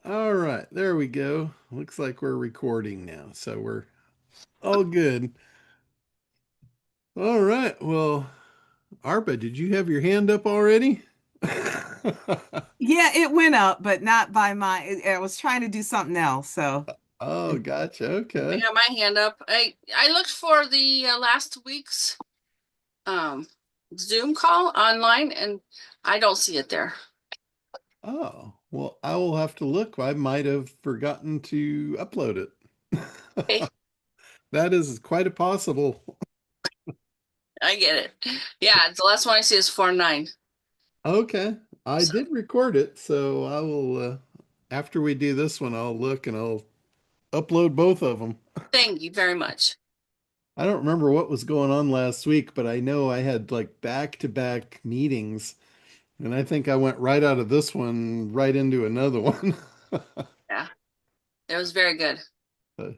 All right, there we go. Looks like we're recording now, so we're all good. All right, well, Arpa, did you have your hand up already? Yeah, it went up, but not by my. I was trying to do something else. So, Oh, gotcha. I Okay. got my hand up. I looked for the last week's um Zoom call online, and I don't see it there. Oh, well, I will have to look. I might have forgotten to upload it. Okay, That is quite a possible. I get it. Yeah, the last one I see is 4-9. Okay, I So did record it, so I will, after we do this one, I'll look and I'll upload both of them. thank you very much. I don't remember what was going on last week, but I know I had like back-to-back meetings, and I think I went right out of this one right into another one. Yeah, it was very good.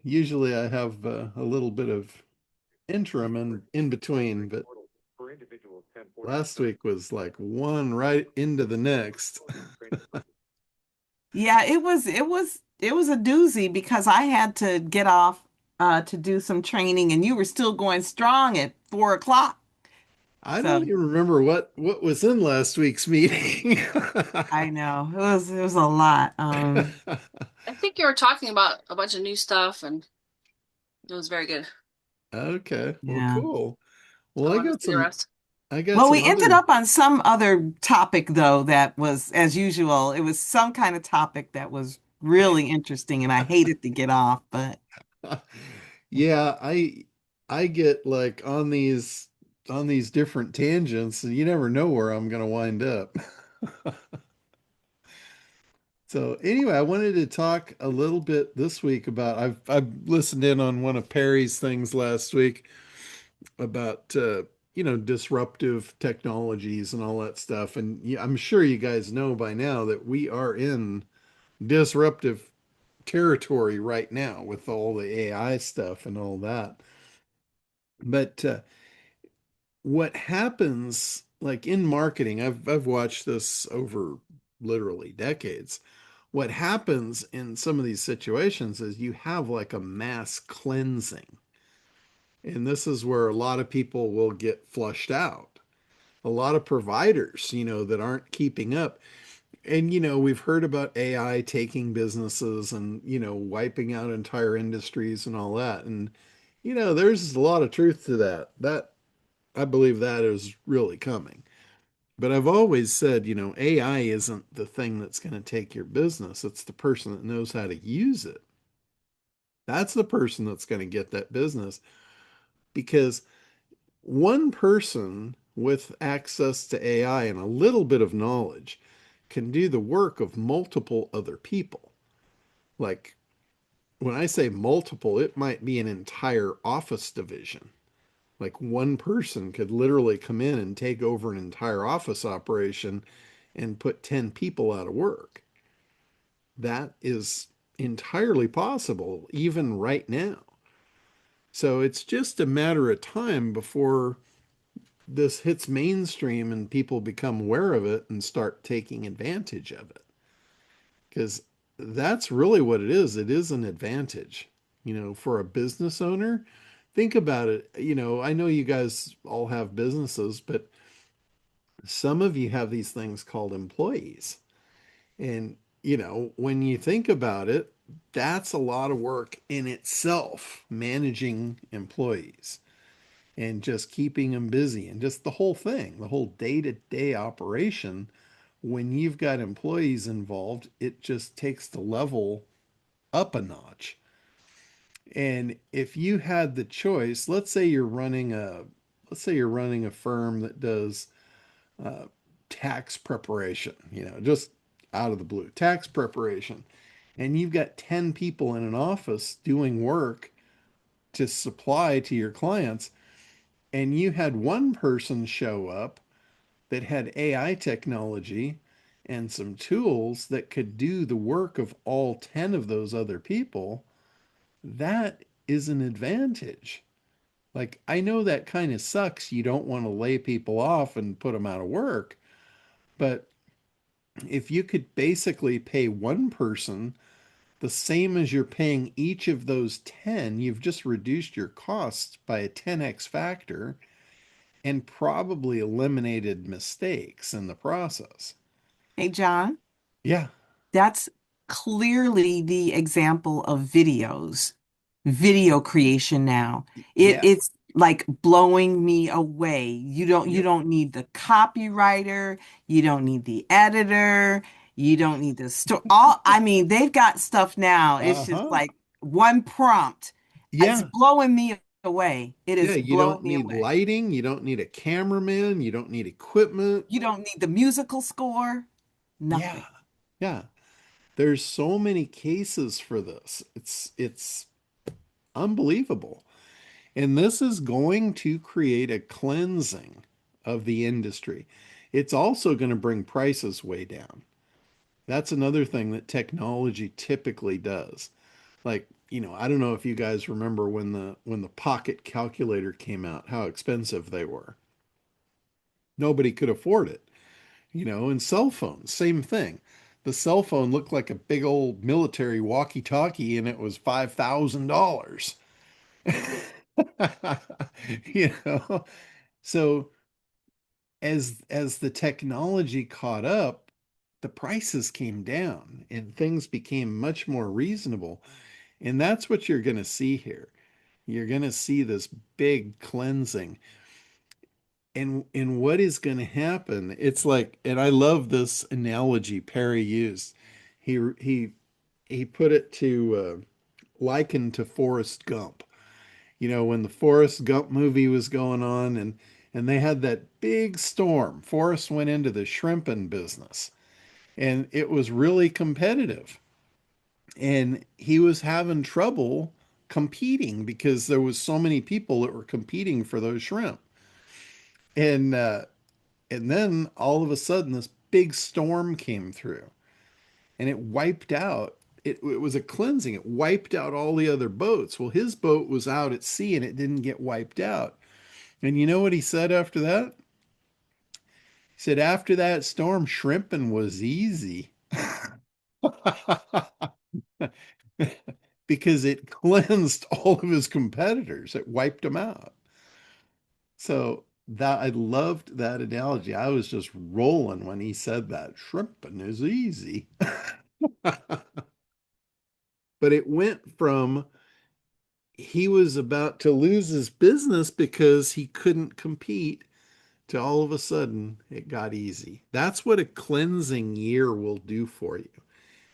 Usually I have a little bit of interim in between, but last week was like one right into the next. yeah, it was a doozy because I had to get off to do some training, and you were still going strong at 4 o'clock. I don't So even remember what was in last week's meeting. I know it was a lot. I think you were talking about a bunch of new stuff, and it was very good. Okay, well, Yeah. cool. So Well, I wanted to see the rest. I got Well, some we ended other. up on some other topic though that was, as usual, it was some kind of topic that was really interesting, and I hated to get off, but. Yeah, I get like on these different tangents and you never know where I'm gonna wind up. So anyway, I wanted to talk a little bit this week about I've listened in on one of Perry's things last week about disruptive technologies and all that stuff. And yeah, I'm sure you guys know by now that we are in disruptive territory right now with all the AI stuff and all that. But what happens like in marketing, I've watched this over literally decades. What happens in some of these situations is you have like a mass cleansing. And this is where a lot of people will get flushed out. A lot of providers, that aren't keeping up. And, we've heard about AI taking businesses and, wiping out entire industries and all that. And, there's a lot of truth to that. I believe that is really coming. But I've always said, AI isn't the thing that's going to take your business. It's the person that knows how to use it. That's the person that's going to get that business because one person with access to AI and a little bit of knowledge can do the work of multiple other people. Like when I say multiple, it might be an entire office division. Like one person could literally come in and take over an entire office operation and put 10 people out of work. That is entirely possible, even right now. So it's just a matter of time before this hits mainstream and people become aware of it and start taking advantage of it. Because that's really what it is. It is an advantage, for a business owner. Think about it. I know you guys all have businesses, but some of you have these things called employees. And, when you think about it, that's a lot of work in itself, managing employees and just keeping them busy and just the whole thing, the whole day-to-day operation. When you've got employees involved, it just takes the level up a notch. And if you had the choice, let's say you're running a firm that does uh, tax preparation, just out of the blue, tax preparation. And you've got 10 people in an office doing work to supply to your clients, and you had one person show up that had AI technology and some tools that could do the work of all 10 of those other people, that is an advantage. Like, I know that kind of sucks. You don't want to lay people off and put them out of work, but If you could basically pay one person the same as you're paying each of those 10, you've just reduced your costs by a 10x factor and probably eliminated mistakes in the process. Hey, John, Yeah. that's clearly the example of video creation now. Yeah. It's like blowing me away. You Yep. don't need the copywriter, you don't need the editor, you don't need the store. All I mean, they've got stuff now. It's just Uh-huh. like one prompt. It's Yeah. blowing me away. It Yeah. is You blowing don't me need away. lighting. You don't need a cameraman. You don't need equipment. You don't need the musical score, Yeah. nothing. Yeah. There's so many cases for this. It's unbelievable. And this is going to create a cleansing of the industry. It's also going to bring prices way down. That's another thing that technology typically does. Like, I don't know if you guys remember when the pocket calculator came out, how expensive they were. Nobody could afford it. And cell phones, same thing. The cell phone looked like a big old military walkie-talkie and it was $5,000. You know, so as the technology caught up, the prices came down and things became much more reasonable. And that's what you're going to see here. You're going to see this big cleansing. And what is going to happen? It's like, and I love this analogy Perry used. He he put it to liken to Forrest Gump. When the Forrest Gump movie was going on and they had that big storm. Forrest went into the shrimping business and it was really competitive. And he was having trouble competing because there was so many people that were competing for those shrimp. And and then all of a sudden this big storm came through and it wiped out it was a cleansing. It wiped out all the other boats. Well, his boat was out at sea and it didn't get wiped out. And you know what he said after that? He said, after that storm, shrimping was easy. Because it cleansed all of his competitors. It wiped them out. So that I loved that analogy. I was just rolling when he said that. Shrimping is easy. But it went from he was about to lose his business because he couldn't compete to all of a sudden it got easy. That's what a cleansing year will do for you.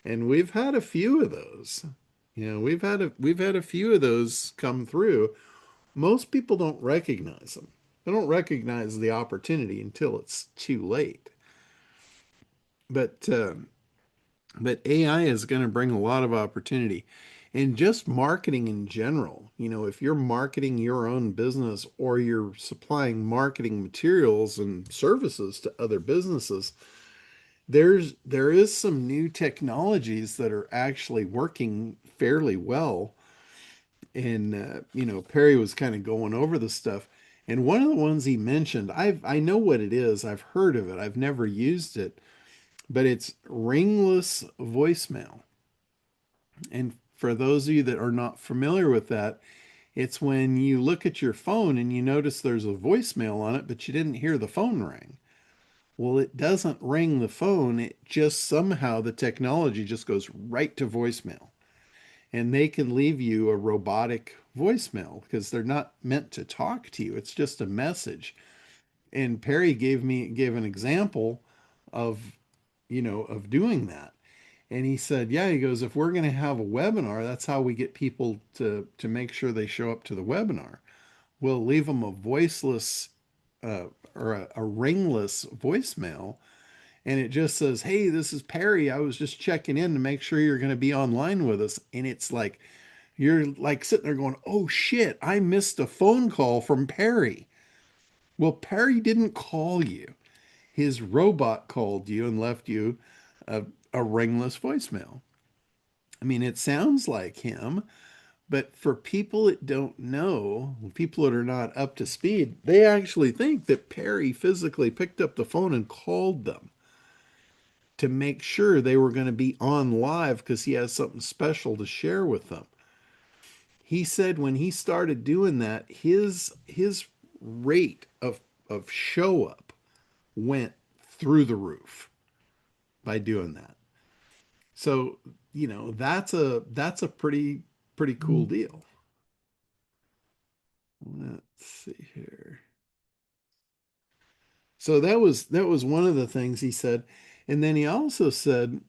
And we've had a few of those. We've had a few of those come through. Most people don't recognize them. They don't recognize the opportunity until it's too late. But but AI is going to bring a lot of opportunity. And just marketing in general, if you're marketing your own business or you're supplying marketing materials and services to other businesses, there is some new technologies that are actually working fairly well. And Perry was kind of going over the stuff. And one of the ones he mentioned, I know what it is. I've heard of it. I've never used it, but it's ringless voicemail. And for those of you that are not familiar with that, it's when you look at your phone and you notice there's a voicemail on it, but you didn't hear the phone ring. Well, it doesn't ring the phone. It just somehow the technology just goes right to voicemail. And they can leave you a robotic voicemail because they're not meant to talk to you. It's just a message. And Perry gave an example of, of doing that. And he said, yeah, he goes, if we're going to have a webinar, that's how we get people to make sure they show up to the webinar. We'll leave them a voiceless or a ringless voicemail. And it just says, hey, this is Perry. I was just checking in to make sure you're going to be online with us. And it's like, you're like sitting there going, oh shit, I missed a phone call from Perry. Well, Perry didn't call you. His robot called you and left you a ringless voicemail. I mean, it sounds like him, but for people that don't know, people that are not up to speed, they actually think that Perry physically picked up the phone and called them. to make sure they were going to be on live because he has something special to share with them. He said when he started doing that, his rate of show up went through the roof by doing that. So, that's a pretty cool deal. Let's see here. So that was one of the things he said. And then he also said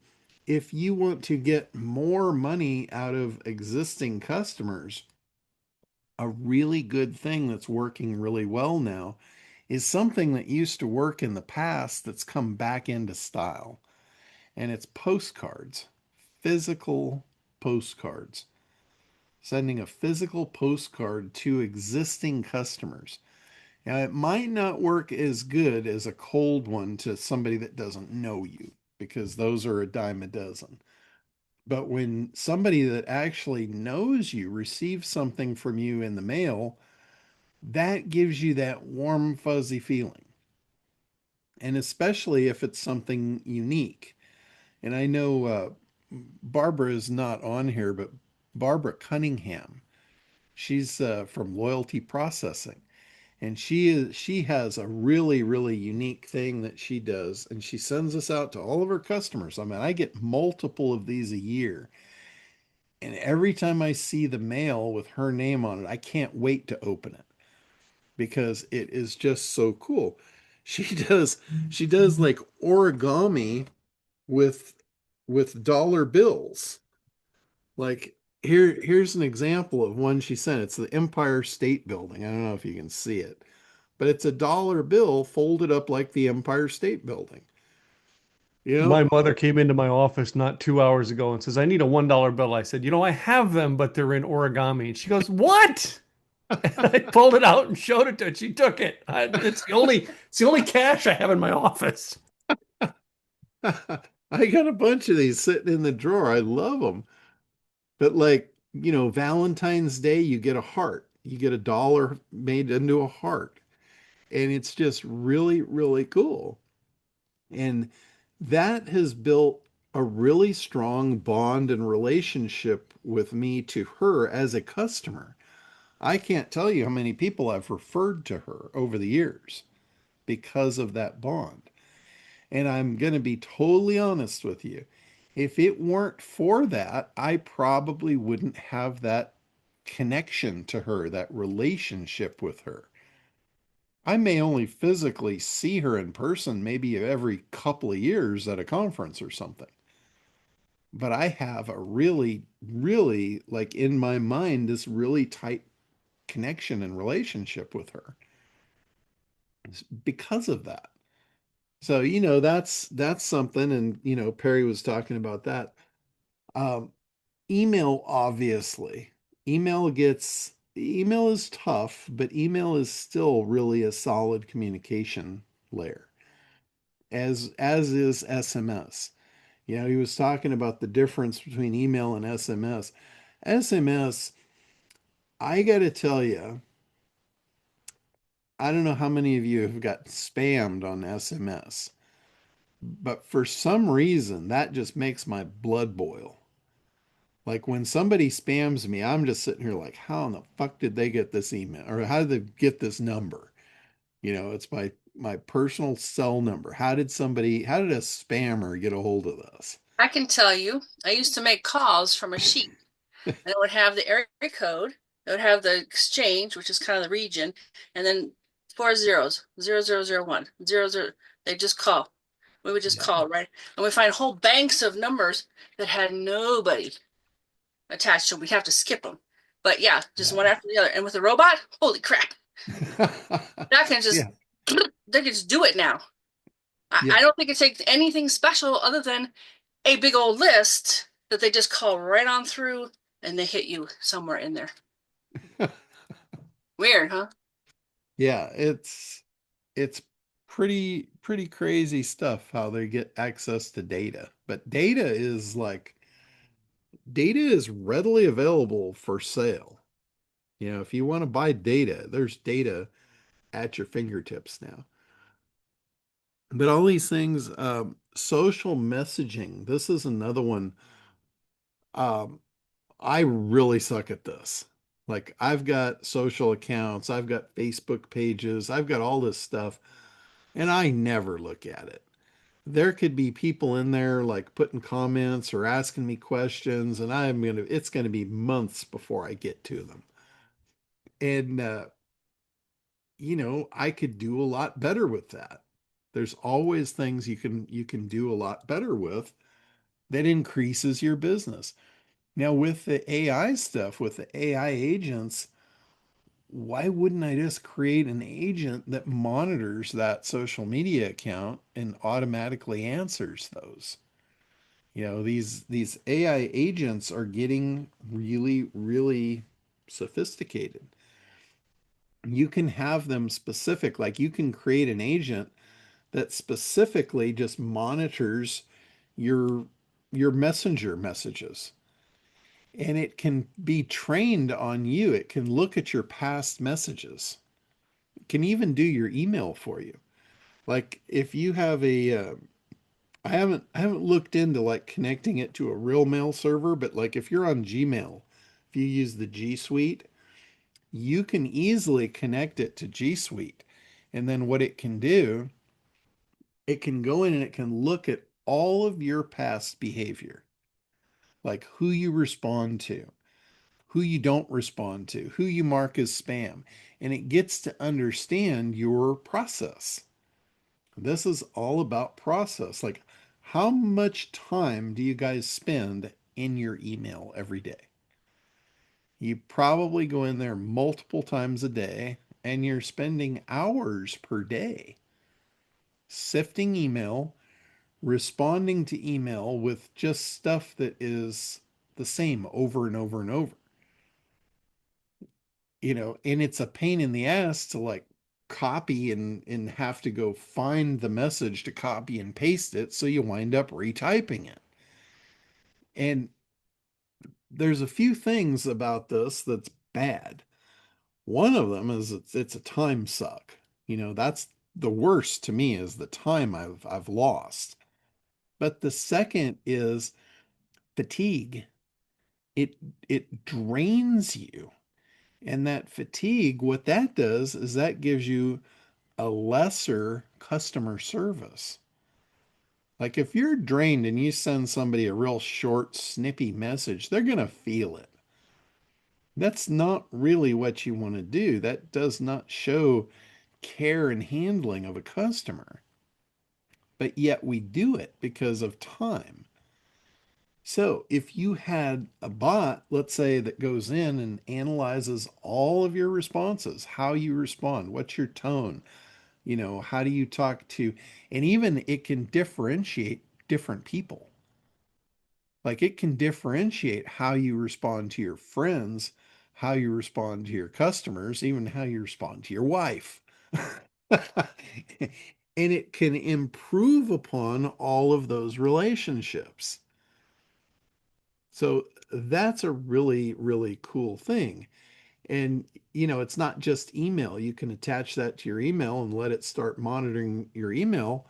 if you want to get more money out of existing customers, a really good thing that's working really well now is something that used to work in the past that's come back into style. And it's postcards, physical postcards, sending a physical postcard to existing customers. Now, it might not work as good as a cold one to somebody that doesn't know you, because those are a dime a dozen. But when somebody that actually knows you receives something from you in the mail, that gives you that warm, fuzzy feeling. And especially if it's something unique. And I know Barbara is not on here, but Barbara Cunningham, she's from Loyalty Processing. And she has a really unique thing that she does, and she sends this out to all of her customers. I mean, I get multiple of these a year, and every time I see the mail with her name on it, I can't wait to open it because it is just so cool. She does she does like origami with dollar bills. Like here's an example of one she sent. It's the Empire State Building. I don't know if you can see it, but it's a dollar bill folded up like the Empire State Building. You know? My mother came into my office not 2 hours ago and says, I need a $1 bill. I said, I have them, but they're in origami. And she goes, What? And I pulled it out and showed it to her. She took it. It's the only cash I have in my office. I got a bunch of these sitting in the drawer. I love them. But like, Valentine's Day, you get a heart. You get a dollar made into a heart. And it's just really cool. And that has built a really strong bond and relationship with me to her as a customer. I can't tell you how many people I've referred to her over the years because of that bond. And I'm going to be totally honest with you. If it weren't for that, I probably wouldn't have that connection to her, that relationship with her. I may only physically see her in person maybe every couple of years at a conference or something. But I have a really, like in my mind, this really tight connection and relationship with her because of that. So, that's something. And, Perry was talking about that. Um, Email, obviously. Email is tough, but email is still really a solid communication layer, as is SMS. He was talking about the difference between email and SMS. SMS, I got to tell you, I don't know how many of you have got spammed on SMS, but for some reason that just makes my blood boil. Like when somebody spams me, I'm just sitting here like, how in the fuck did they get this email? Or how did they get this number? It's my personal cell number. How did a spammer get a hold of this? I can tell you, I used to make calls from a sheet, and it would have the area code, it would have the exchange, which is kind of the region, and then 4 zeros, 0001, 00. They just call. We would just Yeah. call, right? And we find whole banks of numbers that had nobody attached to them. We'd have to skip them. But yeah, just Yeah. one after the other. And with a robot, holy crap, that can just Yeah. they can just do it now. I Yeah. don't think it takes anything special other than a big old list that they just call right on through and they hit you somewhere in there. Weird, huh? Yeah, it's pretty crazy stuff how they get access to data. But data is readily available for sale. If you want to buy data, there's data at your fingertips now. But all these things, social messaging, this is another one. Um, I really suck at this. Like, I've got social accounts, I've got Facebook pages, I've got all this stuff, and I never look at it. There could be people in there like putting comments or asking me questions, and it's gonna be months before I get to them. And I could do a lot better with that. There's always things you can do a lot better with that increases your business. Now with the AI stuff, with the AI agents, why wouldn't I just create an agent that monitors that social media account and automatically answers those? These AI agents are getting really, really sophisticated. You can have them specific, like you can create an agent that specifically just monitors your your messenger messages. And it can be trained on you. It can look at your past messages. It can even do your email for you. Like if you have I haven't looked into like connecting it to a real mail server, but like if you're on Gmail, if you use the G Suite, you can easily connect it to G Suite. And then what it can do, it can go in and it can look at all of your past behavior, like who you respond to, who you don't respond to, who you mark as spam, and it gets to understand your process. This is all about process. Like, how much time do you guys spend in your email every day? You probably go in there multiple times a day, and you're spending hours per day sifting email, responding to email with just stuff that is the same over and over and over. And it's a pain in the ass to like copy and have to go find the message to copy and paste it, so you wind up retyping it. And there's a few things about this that's bad. One of them is it's a time suck. That's the worst to me, is the time I've lost. But the second is fatigue. It it drains you. And that fatigue, what that does is that gives you a lesser customer service. Like if you're drained and you send somebody a real short, snippy message, they're going to feel it. That's not really what you want to do. That does not show care and handling of a customer. But yet we do it because of time. So if you had a bot, let's say, that goes in and analyzes all of your responses, how you respond, what's your tone, how do you talk to, and even it can differentiate different people. Like it can differentiate how you respond to your friends, how you respond to your customers, even how you respond to your wife. And it can improve upon all of those relationships. So that's a really, really cool thing. And, it's not just email. You can attach that to your email and let it start monitoring your email,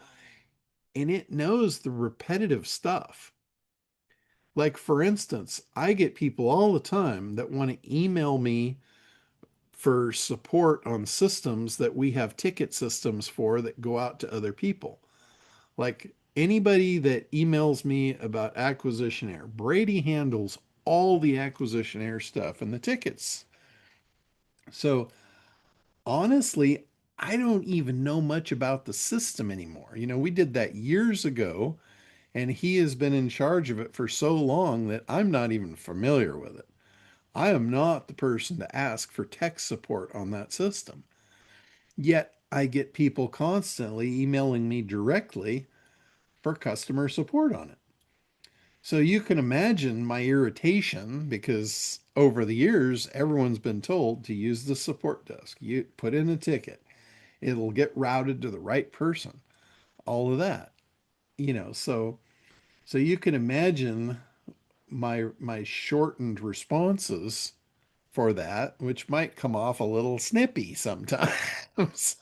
and it knows the repetitive stuff. Like, for instance, I get people all the time that want to email me for support on systems that we have ticket systems for that go out to other people. Like anybody that emails me about Acquisition Brady handles all the Acquisition stuff and the tickets. So honestly, I don't even know much about the system anymore. We did that years ago, and he has been in charge of it for so long that I'm not even familiar with it. I am not the person to ask for tech support on that system. Yet I get people constantly emailing me directly for customer support on it. So you can imagine my irritation, because over the years, everyone's been told to use the support desk. You put in a ticket, it'll get routed to the right person, all of that. So you can imagine my shortened responses for that, which might come off a little snippy sometimes.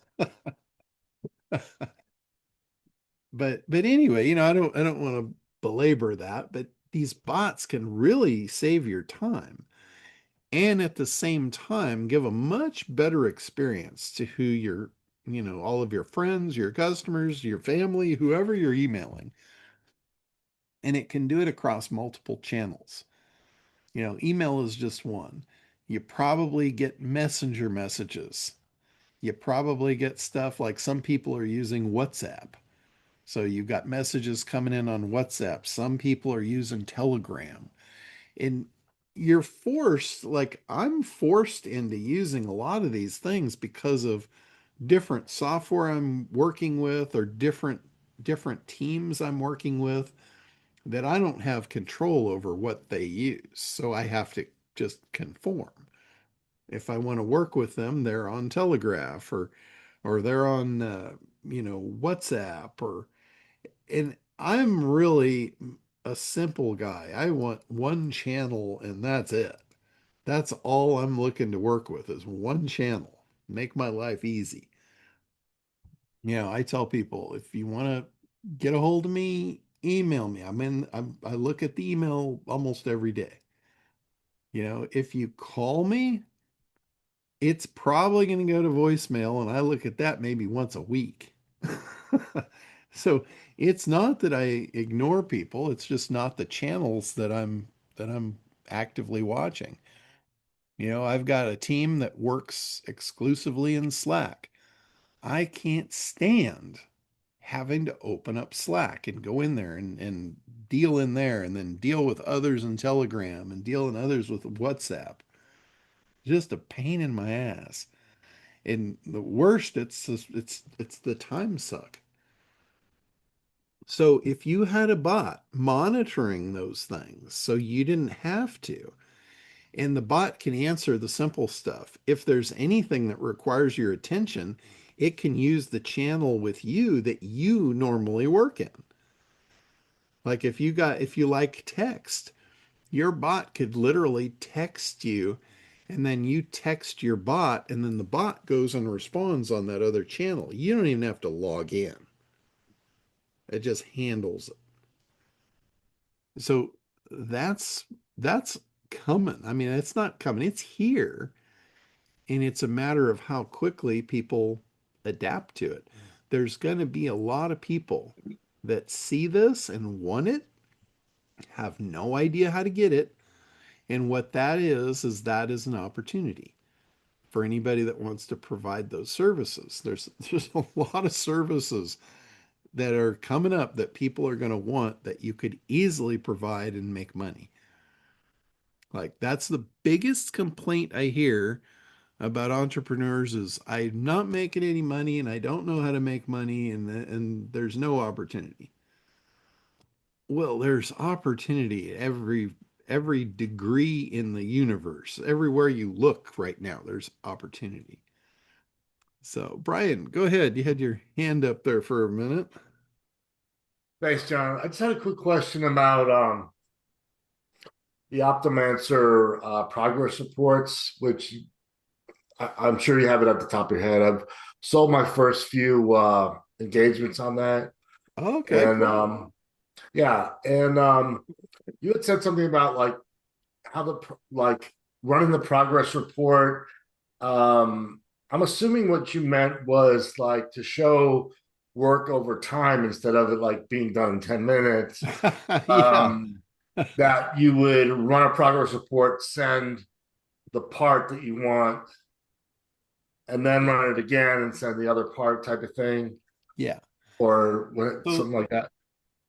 but anyway, I don't want to belabor that, but these bots can really save your time and at the same time give a much better experience to who you're, all of your friends, your customers, your family, whoever you're emailing. And it can do it across multiple channels. Email is just one. You probably get messenger messages. You probably get stuff like some people are using WhatsApp. So you've got messages coming in on WhatsApp. Some people are using Telegram. And you're forced, like I'm forced into using a lot of these things because of different software I'm working with or different teams I'm working with that I don't have control over what they use. So I have to just conform. If I want to work with them, they're on Telegraph or they're on WhatsApp or and I'm really a simple guy. I want one channel and that's it. That's all I'm looking to work with is one channel. Make my life easy. I tell people if you want to get a hold of me, email me. I look at the email almost every day. If you call me, it's probably going to go to voicemail and I look at that maybe once a week. So it's not that I ignore people, it's just not the channels that I'm actively watching. I've got a team that works exclusively in Slack. I can't stand having to open up Slack and go in there and deal in there and then deal with others in Telegram and deal in others with WhatsApp. Just a pain in my ass. And the worst, it's the time suck. So if you had a bot monitoring those things so you didn't have to, and the bot can answer the simple stuff. If there's anything that requires your attention, it can use the channel with you that you normally work in. Like if you like text, your bot could literally text you and then you text your bot and then the bot goes and responds on that other channel. You don't even have to log in. It just handles it. So that's coming. I mean, it's not coming. It's here. And it's a matter of how quickly people adapt to it. There's going to be a lot of people that see this and want it, have no idea how to get it. And what that is that is an opportunity for anybody that wants to provide those services. There's a lot of services that are coming up that people are going to want that you could easily provide and make money. Like that's the biggest complaint I hear about entrepreneurs is I'm not making any money and I don't know how to make money and there's no opportunity. Well, there's opportunity at every degree in the universe. Everywhere you look right now, there's opportunity. So, Brian, go ahead. You had your hand up there for a minute. Thanks, John. I just had a quick question about the Optomancer progress reports, which I'm sure you have it at the top of your head. I've sold my first few engagements on that, Okay, and cool. yeah, and you had said something about like how like running the progress report. I'm assuming what you meant was like to show work over time instead of it like being done in 10 minutes. Yeah. That you would run a progress report, send the part that you want, and then run it again and send the other part type of thing, Yeah. or So something like that.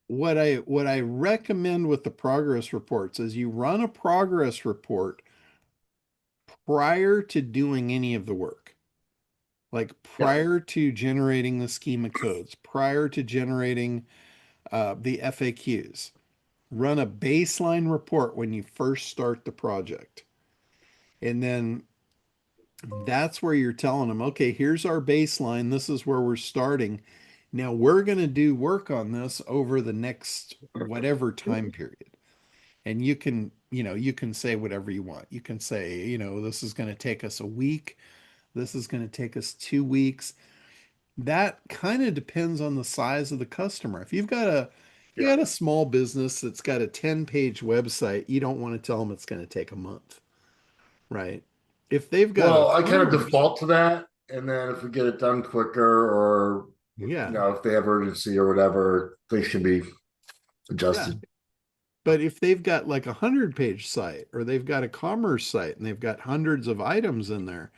what I recommend with the progress reports is you run a progress report prior to doing any of the work. Like Yep. prior to generating the schema codes, prior to generating the FAQs. Run a baseline report when you first start the project. And then that's where you're telling them, okay, here's our baseline. This is where we're starting. Now we're going to do work on this over the next whatever time period. And you can say whatever you want. You can say, this is going to take us a week. This is going to take us 2 weeks. That kind of depends on the size of the customer. If you Yeah. got a small business that's got a 10-page website, you don't want to tell them it's going to take a month, right? If they've got a Well, I kind of commerce, default to that, and then if we get it done quicker, or yeah, if they have urgency or whatever, they should be yeah. adjusted. But if they've got like a 100-page site or they've got a commerce site and they've got hundreds of items in there,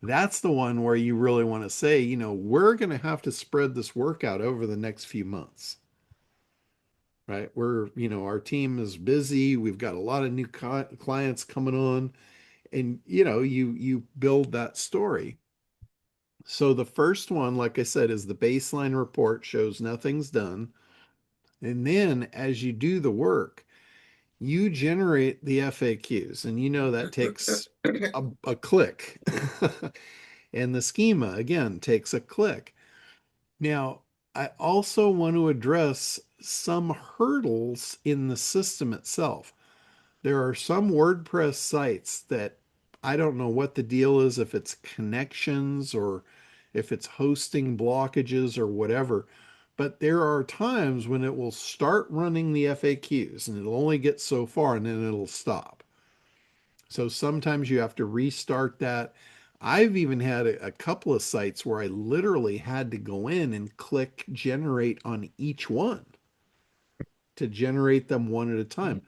that's the one where you really want to say, we're going to have to spread this work out over the next few months, right? Our team is busy. We've got a lot of new clients coming on, and you build that story. So the first one, like I said, is the baseline report shows nothing's done. And then as you do the work, you generate the FAQs, and that takes a click. And the schema, again, takes a click. Now, I also want to address some hurdles in the system itself. There are some WordPress sites that I don't know what the deal is, if it's connections or if it's hosting blockages or whatever. But there are times when it will start running the FAQs and it'll only get so far and then it'll stop. So sometimes you have to restart that. I've even had a couple of sites where I literally had to go in and click generate on each one to generate them one at a time.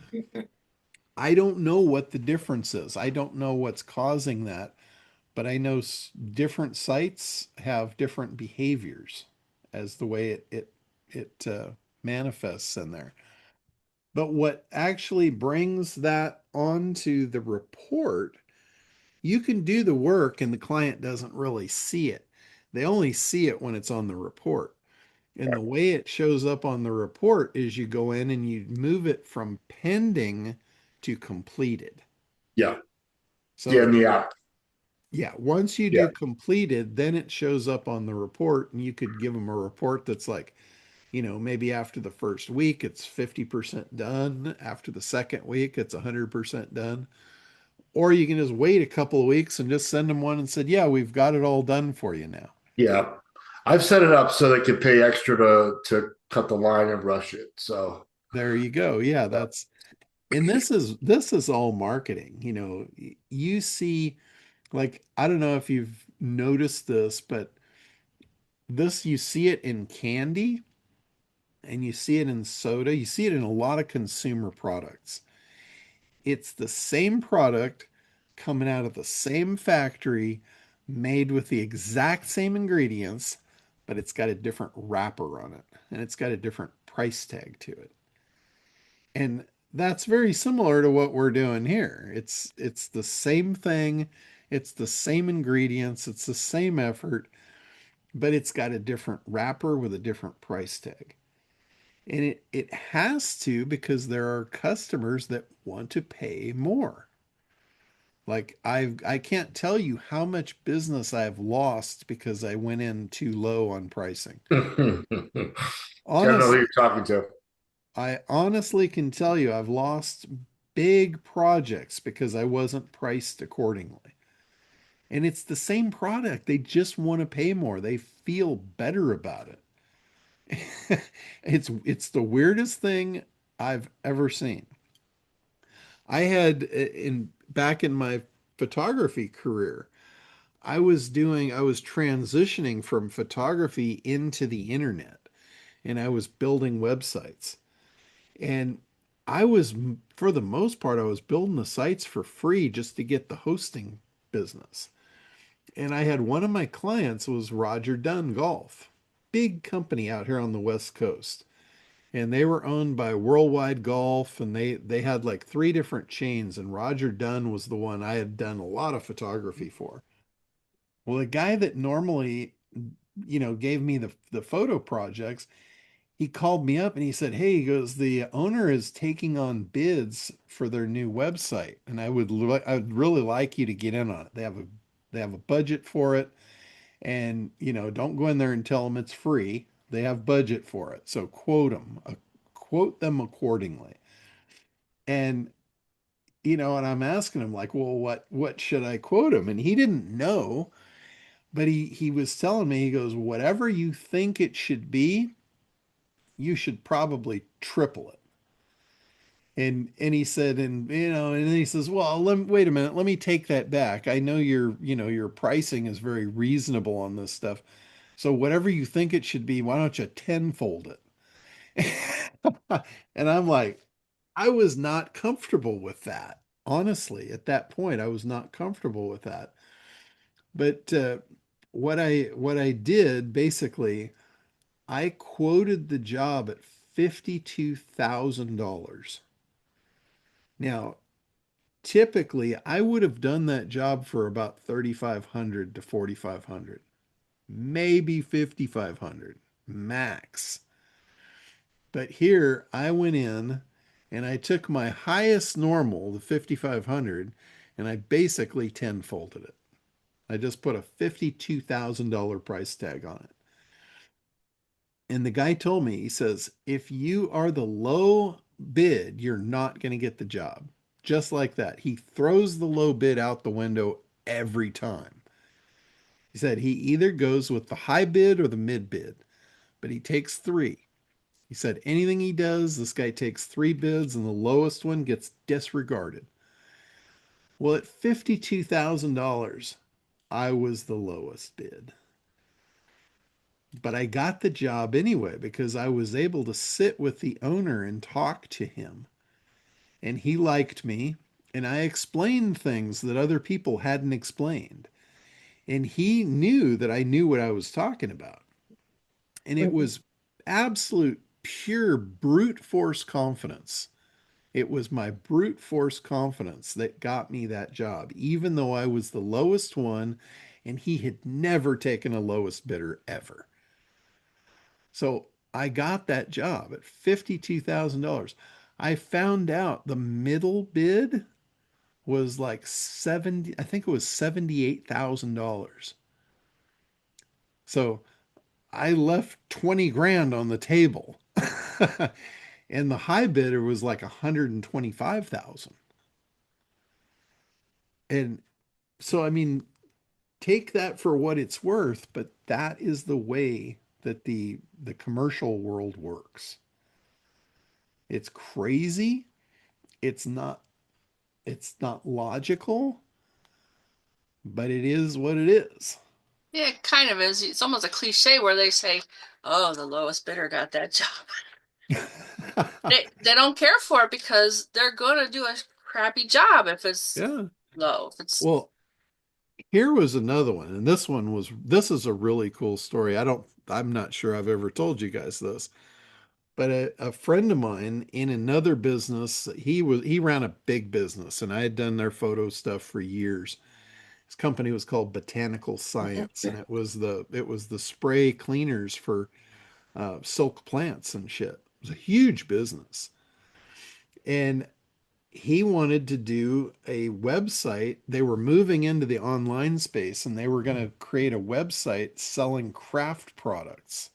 I don't know what the difference is. I don't know what's causing that, but I know different sites have different behaviors as the way it manifests in there. But what actually brings that onto the report, you can do the work and the client doesn't really see it. They only see it when it's on the report. And the way it shows up on the report is you go in and you move it from pending to completed. Yeah. Yeah, So in the app. yeah, once you Yeah. do completed, then it shows up on the report, and you could give them a report that's like, maybe after the first week, it's 50% done. After the second week, it's 100% done. Or you can just wait a couple of weeks and just send them one and said, yeah, we've got it all done for you now. Yeah. I've set it up so they can pay extra to cut the line and rush it. So There you go. Yeah, and this is all marketing. You see, like, I don't know if you've noticed this, but you see it in candy and you see it in soda. You see it in a lot of consumer products. It's the same product coming out of the same factory, made with the exact same ingredients, but it's got a different wrapper on it and it's got a different price tag to it. And that's very similar to what we're doing here. It's the same thing, it's the same ingredients, it's the same effort, but it's got a different wrapper with a different price tag. And it has to, because there are customers that want to pay more. Like I can't tell you how much business I've lost because I went in too low on pricing. gotta know who you're Honestly, talking to. I honestly can tell you I've lost big projects because I wasn't priced accordingly. And it's the same product. They just want to pay more. They feel better about it. It's the weirdest thing I've ever seen. I had in back in my photography career, I was transitioning from photography into the internet and I was building websites. And for the most part, I was building the sites for free just to get the hosting business. And I had one of my clients was Roger Dunn Golf, big company out here on the West Coast. And they were owned by Worldwide Golf, and they had like three different chains, and Roger Dunn was the one I had done a lot of photography for. Well, the guy that normally, gave me the photo projects, he called me up and he said, "Hey," he goes, "the owner is taking on bids for their new website, and I would really like you to get in on it. They have a budget for it, and don't go in there and tell them it's free. They have budget for it, so quote them accordingly." And and I'm asking him like, "Well, what should I quote him?" And he didn't know. But he was telling me, he goes, whatever you think it should be, you should probably triple it. And he said, and and then he says, well, wait a minute, let me take that back. I know your pricing is very reasonable on this stuff. So whatever you think it should be, why don't you tenfold it? And I'm like, I was not comfortable with that. Honestly, at that point, I was not comfortable with that. But what I did basically, I quoted the job at $52,000. Now, typically, I would have done that job for about 3,500 to 4,500, maybe 5,500 max. But here I went in and I took my highest normal, the 5,500, and I basically tenfolded it. I just put a $52,000 price tag on it. And the guy told me, he says, if you are the low bid, you're not going to get the job. Just like that. He throws the low bid out the window every time. He said he either goes with the high bid or the mid bid, but he takes three. He said anything he does, this guy takes three bids and the lowest one gets disregarded. Well, at $52,000, I was the lowest bid. But I got the job anyway because I was able to sit with the owner and talk to him. And he liked me, and I explained things that other people hadn't explained. And he knew that I knew what I was talking about. And it was absolute pure brute force confidence. It was my brute force confidence that got me that job, even though I was the lowest one and he had never taken a lowest bidder ever. So I got that job at $52,000. I found out the middle bid was like 70, I think it was $78,000. So I left 20 grand on the table. And the high bidder was like 125,000. And so I mean, take that for what it's worth, but that is the way that the commercial world works. It's crazy. It's not it's not logical, but it is what it is. Yeah, it kind of is. It's almost a cliche where they say, "Oh, the lowest bidder got that job." They don't care for it because they're going to do a crappy job if it's Yeah. low. If it's Well, here was another one, and this is a really cool story. I'm not sure I've ever told you guys this, but a friend of mine in another business, he ran a big business, and I had done their photo stuff for years. His company was called Botanical Science, and it was the spray cleaners for silk plants and shit. It was a huge business, and he wanted to do a website. They were moving into the online space, and they were going to create a website selling craft products.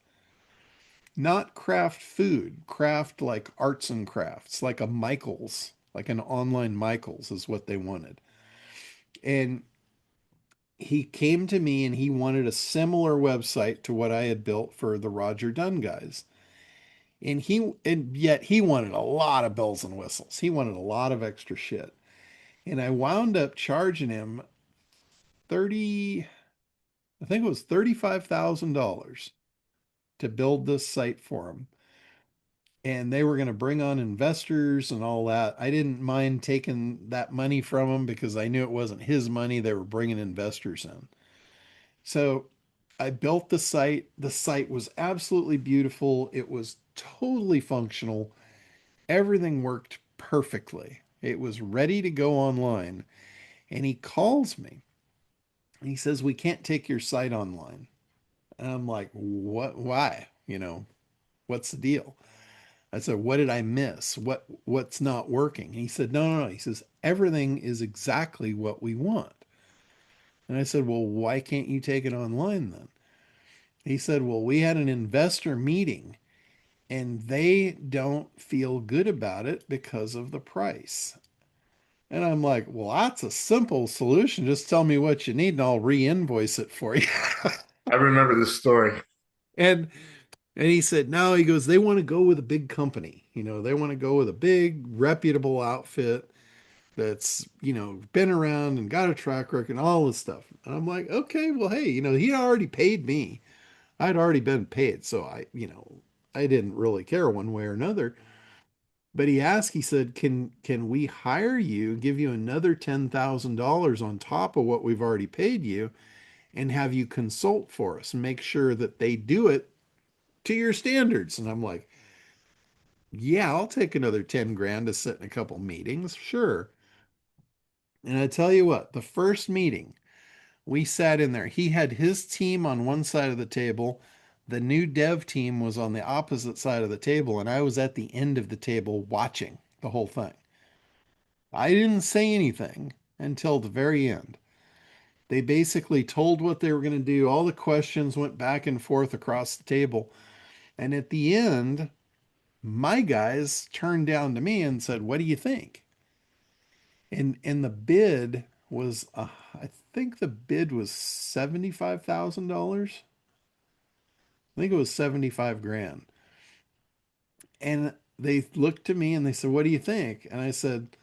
Not craft food, craft like arts and crafts, like a Michaels, like an online Michaels is what they wanted. And he came to me and he wanted a similar website to what I had built for the Roger Dunn guys. And yet he wanted a lot of bells and whistles. He wanted a lot of extra shit. And I wound up charging him 30, I think it was $35,000 to build this site for him. And they were going to bring on investors and all that. I didn't mind taking that money from him because I knew it wasn't his money. They were bringing investors in. So I built the site. The site was absolutely beautiful. It was totally functional. Everything worked perfectly. It was ready to go online. And he calls me. He says, we can't take your site online. And I'm like, what? Why? What's the deal? I said, what did I miss? What's not working? He said, no, no, no. He says, everything is exactly what we want. And I said, well, why can't you take it online then? He said, well, we had an investor meeting and they don't feel good about it because of the price. And I'm like, well, that's a simple solution. Just tell me what you need and I'll re-invoice it for you. I remember this story. And he said, no, he goes, they want to go with a big company. They want to go with a big reputable outfit that's, been around and got a track record and all this stuff. And I'm like, okay, well, hey, he already paid me. I'd already been paid. So I didn't really care one way or another. But he said, can we hire you, give you another $10,000 on top of what we've already paid you and have you consult for us and make sure that they do it to your standards? And I'm like, yeah, I'll take another 10 grand to sit in a couple meetings. Sure. And I tell you what, the first meeting we sat in there, he had his team on one side of the table. The new dev team was on the opposite side of the table, and I was at the end of the table watching the whole thing. I didn't say anything until the very end. They basically told what they were going to do. All the questions went back and forth across the table. And at the end, my guys turned down to me and said, what do you think? And the bid was, I think the bid was $75,000. I think it was 75 grand. And they looked to me and they said, what do you think? And I said,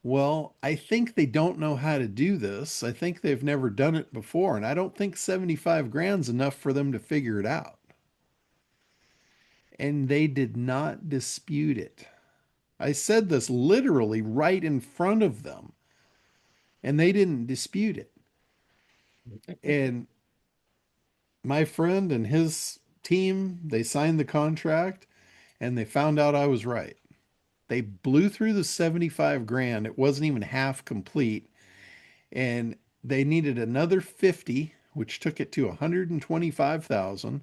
well, I think they don't know how to do this. I think they've never done it before. And I don't think 75 grand's enough for them to figure it out. And they did not dispute it. I said this literally right in front of them, and they didn't dispute it. And my friend and his team, they signed the contract and they found out I was right. They blew through the 75 grand. It wasn't even half complete. And they needed another 50, which took it to 125,000.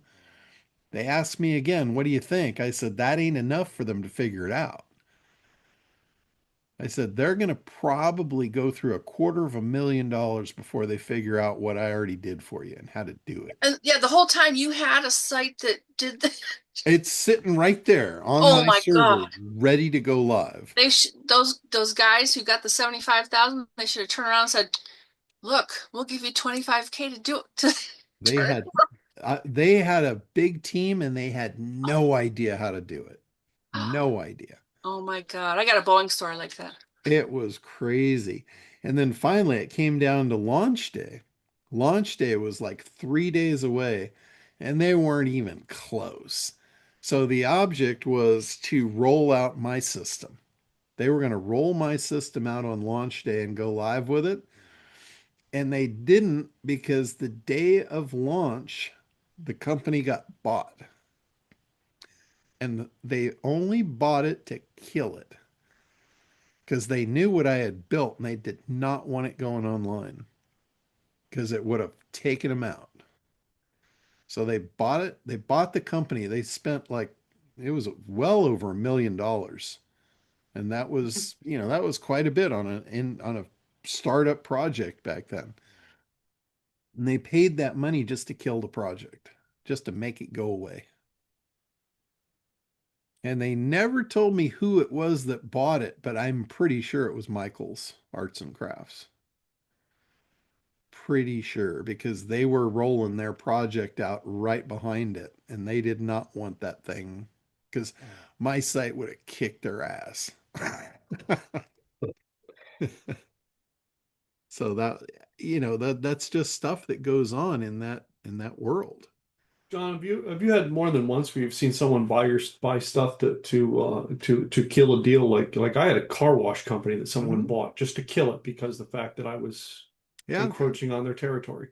They asked me again, what do you think? I said, that ain't enough for them to figure it out. I said, they're going to probably go through $250,000 before they figure out what I already did for you and how to do it. And yeah, the whole time you had a site that did that. It's sitting right there on Oh my my server, God. ready to go live. Those guys who got the 75,000, they should have turned around and said, "Look, we'll give you 25K to do it." To They turn had they had a big team and they had no idea how to do it. No idea. Oh my God. I got a Boeing story like that. It was crazy. And then finally it came down to launch day. Launch day was like 3 days away and they weren't even close. So the object was to roll out my system. They were going to roll my system out on launch day and go live with it. And they didn't because the day of launch, the company got bought. And they only bought it to kill it because they knew what I had built and they did not want it going online because it would have taken them out. So they bought it. They bought the company. They spent like, it was well over $1 million. And that was quite a bit on a startup project back then. And they paid that money just to kill the project, just to make it go away. And they never told me who it was that bought it, but I'm pretty sure it was Michael's Arts and Crafts. Pretty sure because they were rolling their project out right behind it and they did not want that thing because my site would have kicked their ass. So that's just stuff that goes on in that world. John, have you had more than once where you've seen someone buy stuff to kill a deal? Like I had a car wash company that someone Mhm. bought just to kill it because the fact that I was Yeah, encroaching on their territory.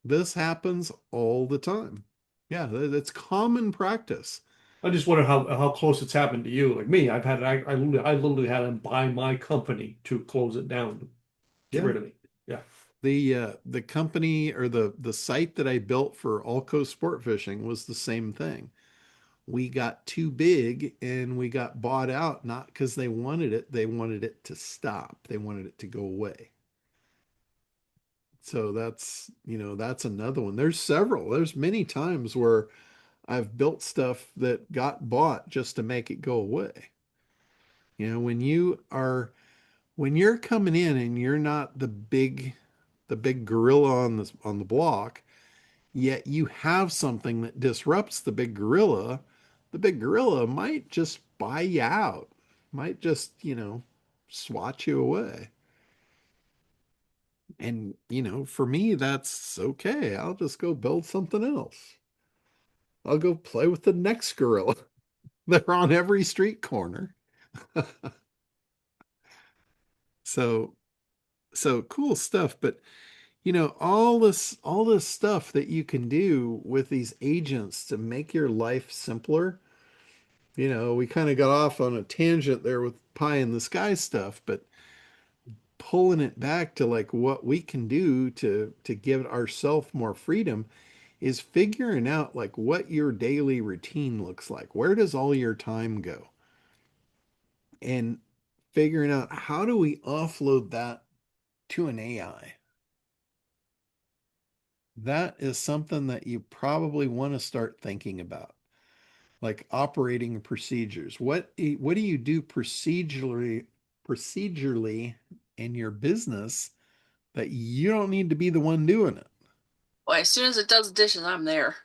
this happens all the time. Yeah, that's common practice. I just wonder how close it's happened to you. Like me, I literally had them buy my company to close it down, get Yeah. rid of me. Yeah. The company or the site that I built for Allco Sport Fishing was the same thing. We got too big and we got bought out, not because they wanted it to stop. They wanted it to go away. So that's another one. There's several. There's many times where I've built stuff that got bought just to make it go away. When you are when you're coming in and you're not the big gorilla on the block, yet you have something that disrupts the big gorilla might just buy you out, might just, swat you away. And, for me, that's okay. I'll just go build something else. I'll go play with the next gorilla. They're on every street corner. So, so cool stuff. But, all this stuff that you can do with these agents to make your life simpler. We kind of got off on a tangent there with pie in the sky stuff, but pulling it back to like what we can do to give ourselves more freedom is figuring out like what your daily routine looks like. Where does all your time go? And figuring out how do we offload that to an AI? That is something that you probably want to start thinking about. Like operating procedures. What do you do procedurally in your business that you don't need to be the one doing Well, as soon as it does dishes, I'm there.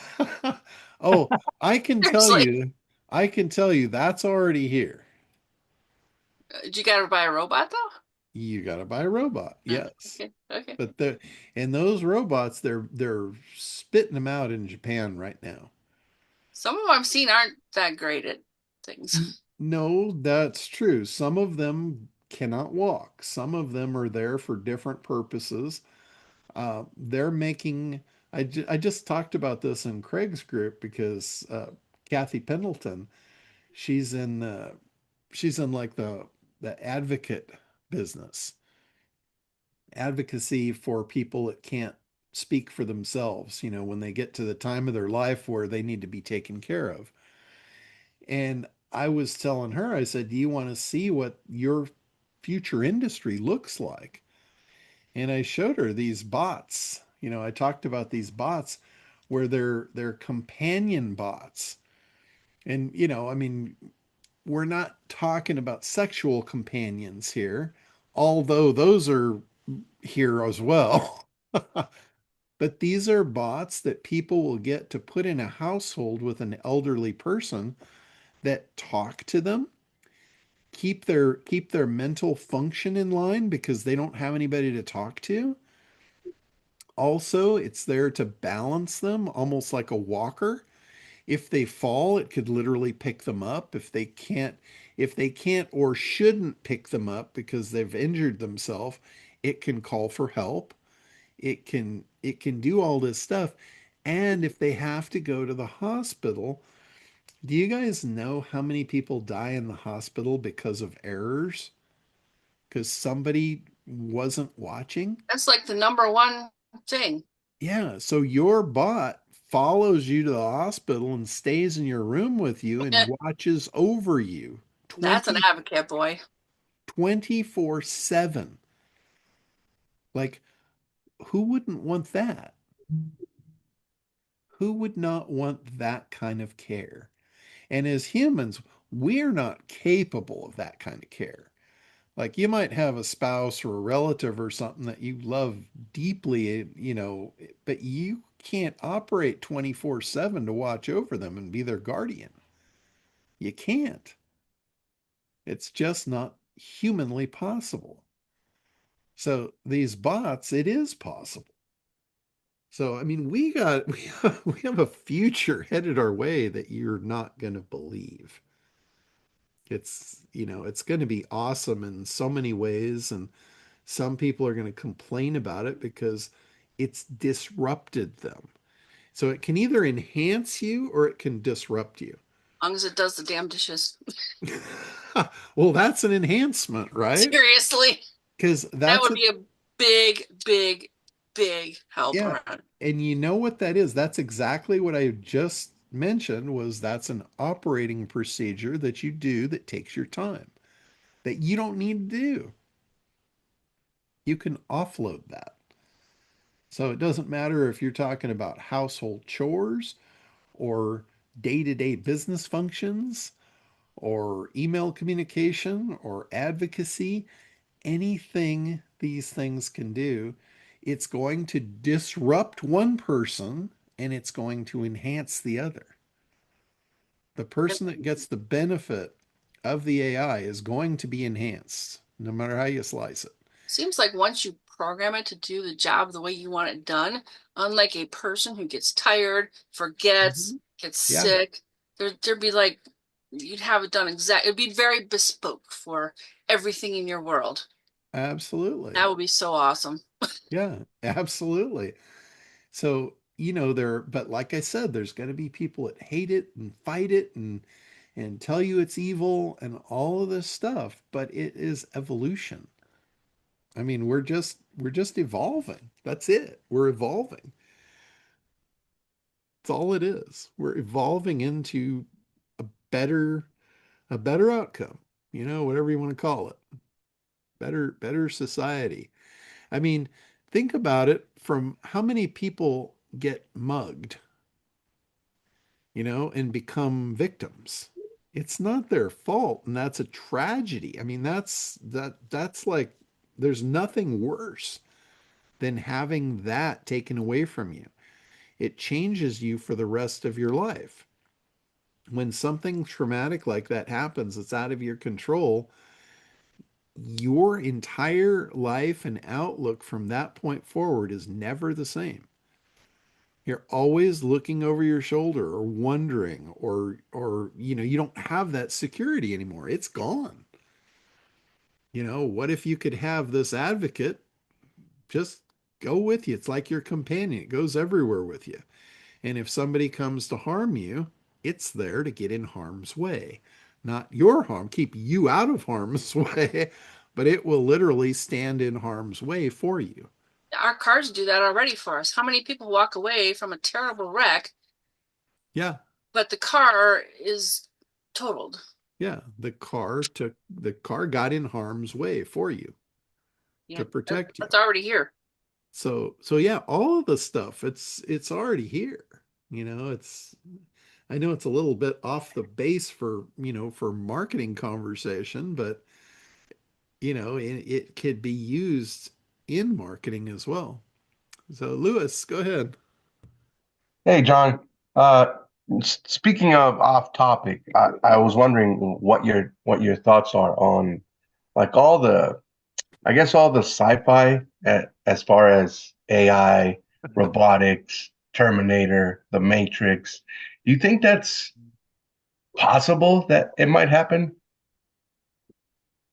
it? Oh, I can tell Seriously. you, I can tell you that's already here. Did you gotta buy a robot though? You got to buy a robot. Yes. Okay, okay. But those robots, they're spitting them out in Japan right now. Some of them I've seen aren't that great at things. No, that's true. Some of them cannot walk. Some of them are there for different purposes. They're making, I just talked about this in Craig's group because Kathy Pendleton, she's in like the advocate business, advocacy for people that can't speak for themselves, when they get to the time of their life where they need to be taken care of. And I was telling her, I said, do you want to see what your future industry looks like? And I showed her these bots. I talked about these bots where they're companion bots. And, I mean, we're not talking about sexual companions here, although those are here as well. But these are bots that people will get to put in a household with an elderly person that talk to them, keep their mental function in line because they don't have anybody to talk to. Also, it's there to balance them almost like a walker. If they fall, it could literally pick them up. If they can't or shouldn't pick them up because they've injured themselves, it can call for help. It can do all this stuff. And if they have to go to the hospital, do you guys know how many people die in the hospital because of errors? Because somebody wasn't watching? That's like the number one thing. Yeah, so your bot follows you to the hospital and stays in your room with you and watches over you That's an 20 advocate, boy. 24/7. Like, who wouldn't want that? Who would not want that kind of care? And as humans, we're not capable of that kind of care. Like you might have a spouse or a relative or something that you love deeply, but you can't operate 24/7 to watch over them and be their guardian. You can't. It's just not humanly possible. So these bots, it is possible. So I mean, we have a future headed our way that you're not going to believe. It's going to be awesome in so many ways, and some people are going to complain about it because it's disrupted them. So it can either enhance you or it can disrupt you. As long as it does the damn dishes. Well, that's an enhancement, right? Seriously. Because That that's would a, be a big, big, big help yeah. around. And you know what that is? That's exactly what I just mentioned was that's an operating procedure that you do that takes your time that you don't need to do. You can offload that. So it doesn't matter if you're talking about household chores or day-to-day business functions or email communication or advocacy, anything these things can do, it's going to disrupt one person and it's going to enhance the other. The And person that gets the benefit of the AI is going to be enhanced, no matter how you slice it. seems like once you program it to do the job the way you want it done, unlike a person who gets tired, forgets, Mhm. gets Yeah, sick, there'd be like you'd have it done it'd be very bespoke for everything in your world. absolutely. That would be so awesome. Yeah, absolutely. So, but like I said, there's going to be people that hate it and fight it and tell you it's evil and all of this stuff, but it is evolution. I mean, we're just evolving. That's it. We're evolving. That's all it is. We're evolving into a better a better outcome, whatever you want to call it. Better society. I mean, think about it from how many people get mugged, and become victims. It's not their fault, and that's a tragedy. I mean, that's like there's nothing worse than having that taken away from you. It changes you for the rest of your life. When something traumatic like that happens, it's out of your control, your entire life and outlook from that point forward is never the same. You're always looking over your shoulder or wondering or you don't have that security anymore. It's gone. What if you could have this advocate just go with you? It's like your companion. It goes everywhere with you. And if somebody comes to harm you, it's there to get in harm's way. Not your harm, keep you out of harm's way, but it will literally stand in harm's way for you. Our cars do that already for us. How many people walk away from a terrible wreck, Yeah. but the car is totaled? Yeah. The car got in harm's way for you Yeah, to protect you. that's already here. So yeah, all of the stuff, it's already here. It's I know it's a little bit off the base for marketing conversation, but it could be used in marketing as well. So, Lewis, go ahead. Hey, John. Uh, Speaking of off topic, I was wondering what your thoughts are on like I guess all the sci-fi as far as AI, robotics, Terminator, The Matrix. Do you think that's possible that it might happen?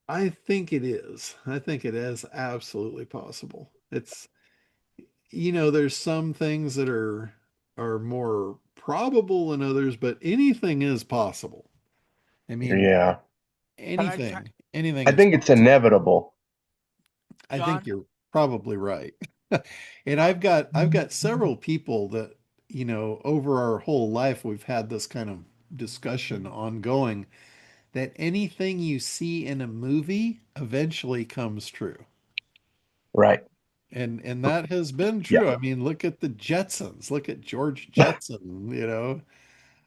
I think it is. I think it is absolutely possible. There's some things that are more probable than others, but anything is possible. I mean, Yeah, Can I try, anything I is think it's possible. inevitable. I think John? you're probably right. And John, I've got several people that, over our whole life we've had this kind of discussion ongoing that anything you see in a movie eventually comes true. Right. And that has been Yeah, true. I mean, look at the Jetsons. Look at George Jetson,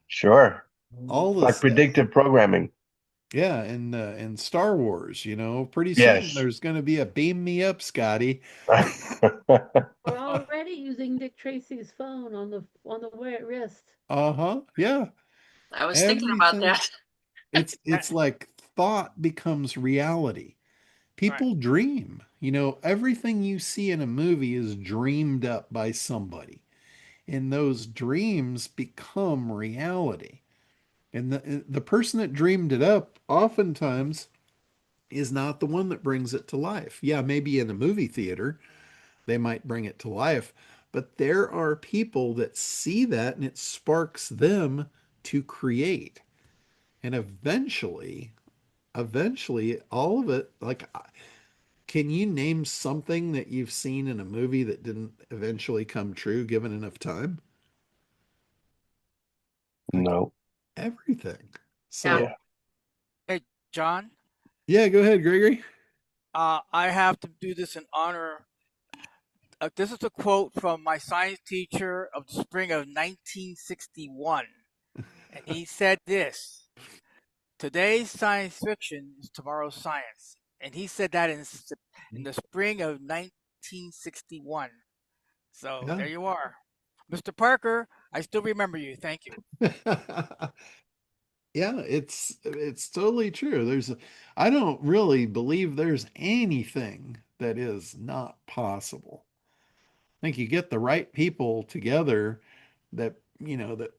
sure. all It's this like stuff. predictive programming. Yeah, and Star Wars, pretty soon Yes. there's going to be a beam me up, Scotty. We're already using Dick Tracy's phone on the wrist. Uh-huh. Yeah. I was thinking about Everything. that. It's like thought becomes reality. right. People dream. Everything you see in a movie is dreamed up by somebody, and those dreams become reality. And the person that dreamed it up oftentimes is not the one that brings it to life. Yeah, maybe in a movie theater, they might bring it to life, but there are people that see that and it sparks them to create. And eventually all of it, like, can you name something that you've seen in a movie that didn't eventually come true given enough time? Like No. everything. Yeah. So, Yeah. Hey, John, yeah, go ahead, Gregory. I have to do this in honor. This is a quote from my science teacher of the spring of 1961. And he said this: today's science fiction is tomorrow's science. And he said that in the spring of 1961. So Yeah. there you are. Mr. Parker, I still remember you. Thank you. Yeah, it's totally true. I don't really believe there's anything that is not possible. I think you get the right people together that, that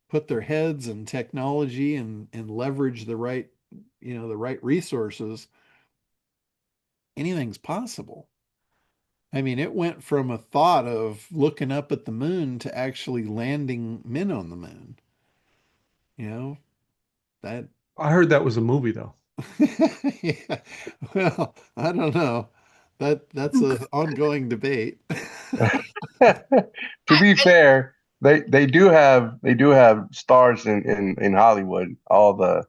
put their heads in technology and leverage the right resources, anything's possible. I mean, it went from a thought of looking up at the moon to actually landing men on the moon. You know, that I heard that was a movie though. yeah. Well, I don't know. That's an ongoing debate. To be fair, they do have stars in Hollywood, all the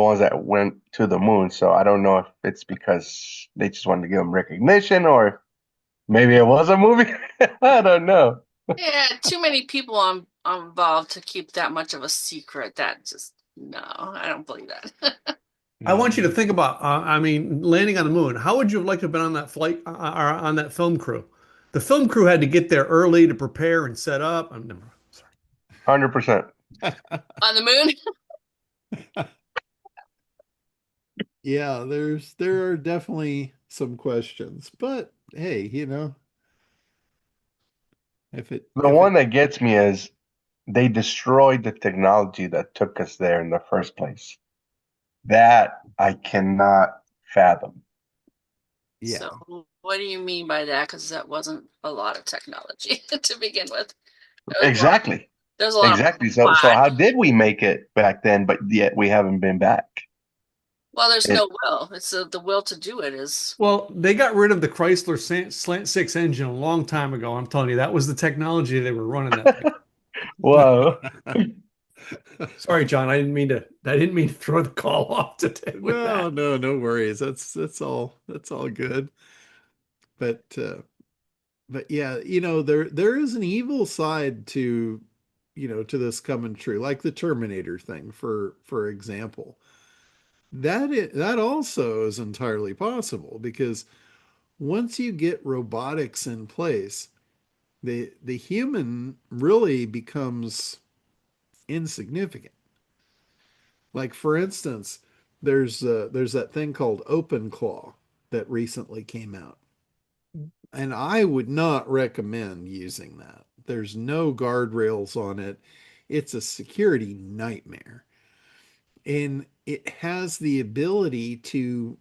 ones that went to the moon. So I don't know if it's because they just wanted to give them recognition or maybe it was a movie. I don't know. Yeah, too many people involved to keep that much of a secret. That just no, I don't believe that. I want you to think about, I mean, landing on the moon. How would you have liked to have been on that flight or on that film crew? The film crew had to get there early to prepare and set up. I'm never, sorry. 100%. On the moon? Yeah, there are definitely some questions, but hey, if it The if one it that gets me is they destroyed the technology that took us there in the first place. That I cannot fathom. yeah. So what do you mean by that? Because that wasn't a lot of technology to begin with. Exactly. There's a lot of Exactly. So plot. how did we make it back then, but yet we haven't been back? Well, there's It, no will. It's the will to do it is. Well, they got rid of the Chrysler Slant Six engine a long time ago. I'm telling you, that was the technology they were running that thing. Whoa. Sorry, John, I didn't mean to throw the call off today with No, that. no worries. That's all good. But yeah, there is an evil side to to this coming true, like the Terminator thing, for example. That also is entirely possible because once you get robotics in place, the human really becomes insignificant. Like for instance, there's that thing called OpenClaw that recently came out. And I would not recommend using that. There's no guardrails on it. It's a security nightmare. And it has the ability to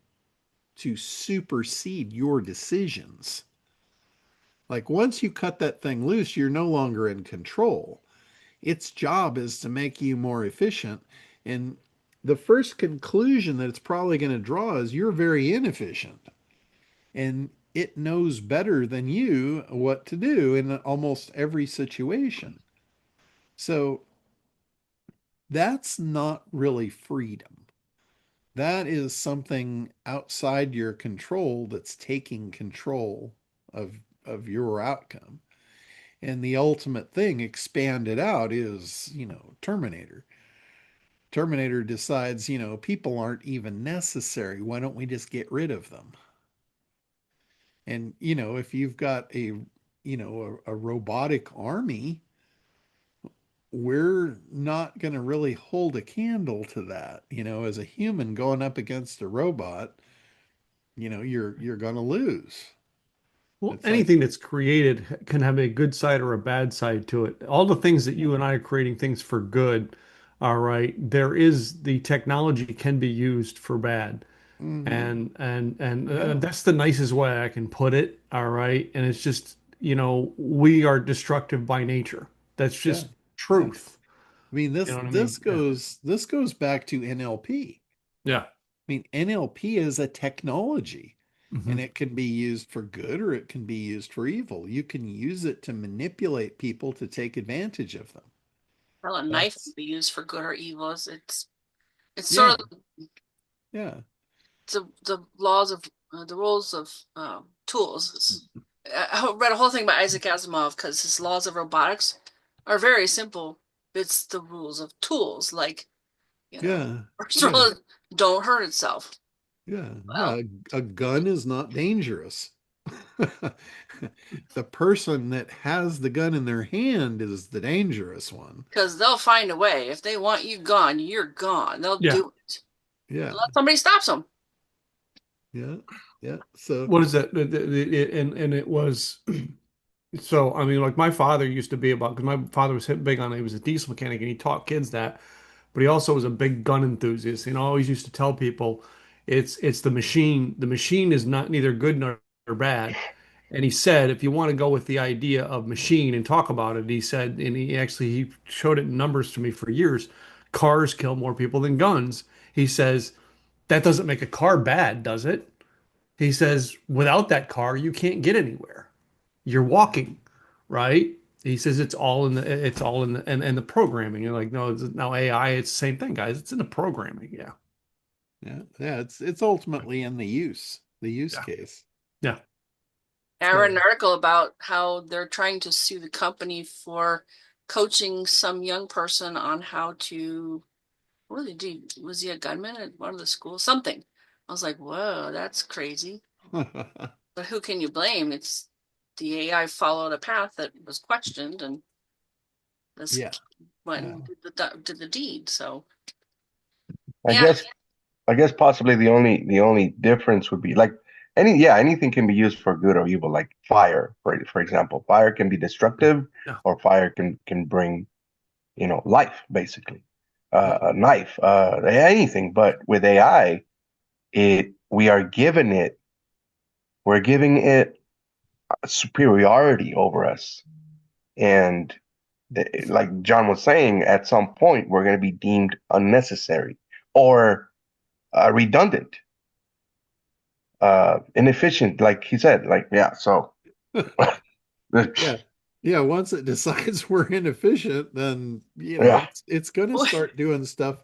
supersede your decisions. Like once you cut that thing loose, you're no longer in control. Its job is to make you more efficient. And the first conclusion that it's probably going to draw is you're very inefficient. And it knows better than you what to do in almost every situation. So that's not really freedom. That is something outside your control that's taking control of your outcome. And the ultimate thing expanded out is, Terminator. Terminator decides, people aren't even necessary. Why don't we just get rid of them? And, if you've got a robotic army, we're not going to really hold a candle to that. As a human going up against a robot, you're going to lose. Well, It's like, anything that's created can have a good side or a bad side to it. All the things that you and I are creating things for good, all right, there is the technology can be used for bad. mhm, And yeah, that's the nicest way I can put it, all right? And it's just, we are destructive by nature. That's yeah, just yeah. truth. I mean, You this know what I this mean? Yeah. goes back to NLP. Yeah. I mean, NLP is a technology and Hmm. it can be used for good or it can be used for evil. You can use it to manipulate people to take advantage of them. Well, a knife That's, can be used for good or evil. It's sort yeah, of yeah, the laws of the rules of tools. I read a whole thing by Isaac Asimov because his laws of robotics are very simple. It's the rules of tools, like You know, Yeah. first Yeah. rule is don't hurt itself. Yeah. Well, Yeah. A gun is not dangerous. The person that has the gun in their hand is the dangerous one. because they'll find a way. If they want you gone, you're gone. They'll Yeah. do it Yeah. unless somebody stops them. Yeah. Yeah. So, What is that? And it was so. I mean, like my father used to be about because my father was hit big on it. He was a diesel mechanic and he taught kids that, but he also was a big gun enthusiast. And I always used to tell people, it's the machine. The machine is not neither good nor bad. And he said, if you want to go with the idea of machine and talk about it, he said, and he showed it in numbers to me for years. Cars kill more people than guns. He says that doesn't make a car bad, does it? He says, without that car, you can't get anywhere. You're walking, right? He says it's all in the and the programming. You're like, no, now AI, it's the same thing, guys. It's in the programming. Yeah. yeah. Yeah. It's ultimately in the use Yeah. case. Yeah. I read an So, article about how they're trying to sue the company for coaching some young person on how to, what did he do? Was he a gunman at one of the schools? Something. I was like, whoa, that's crazy. But who can you blame? It's the AI followed a path that was questioned, and this yeah. went Yeah. and did the deed. So I yeah, guess I guess possibly the only difference would be like anything can be used for good or evil, like fire, for example. Fire can be destructive Yeah. or fire can bring, life basically. Yeah. A knife, anything. But with AI, it we are giving it we're giving it superiority over us. And like John was saying, at some point we're going to be deemed unnecessary or redundant, inefficient, like he said. Like, yeah, so Yeah. Yeah. Once it decides we're inefficient, then, yeah, it's going to start doing stuff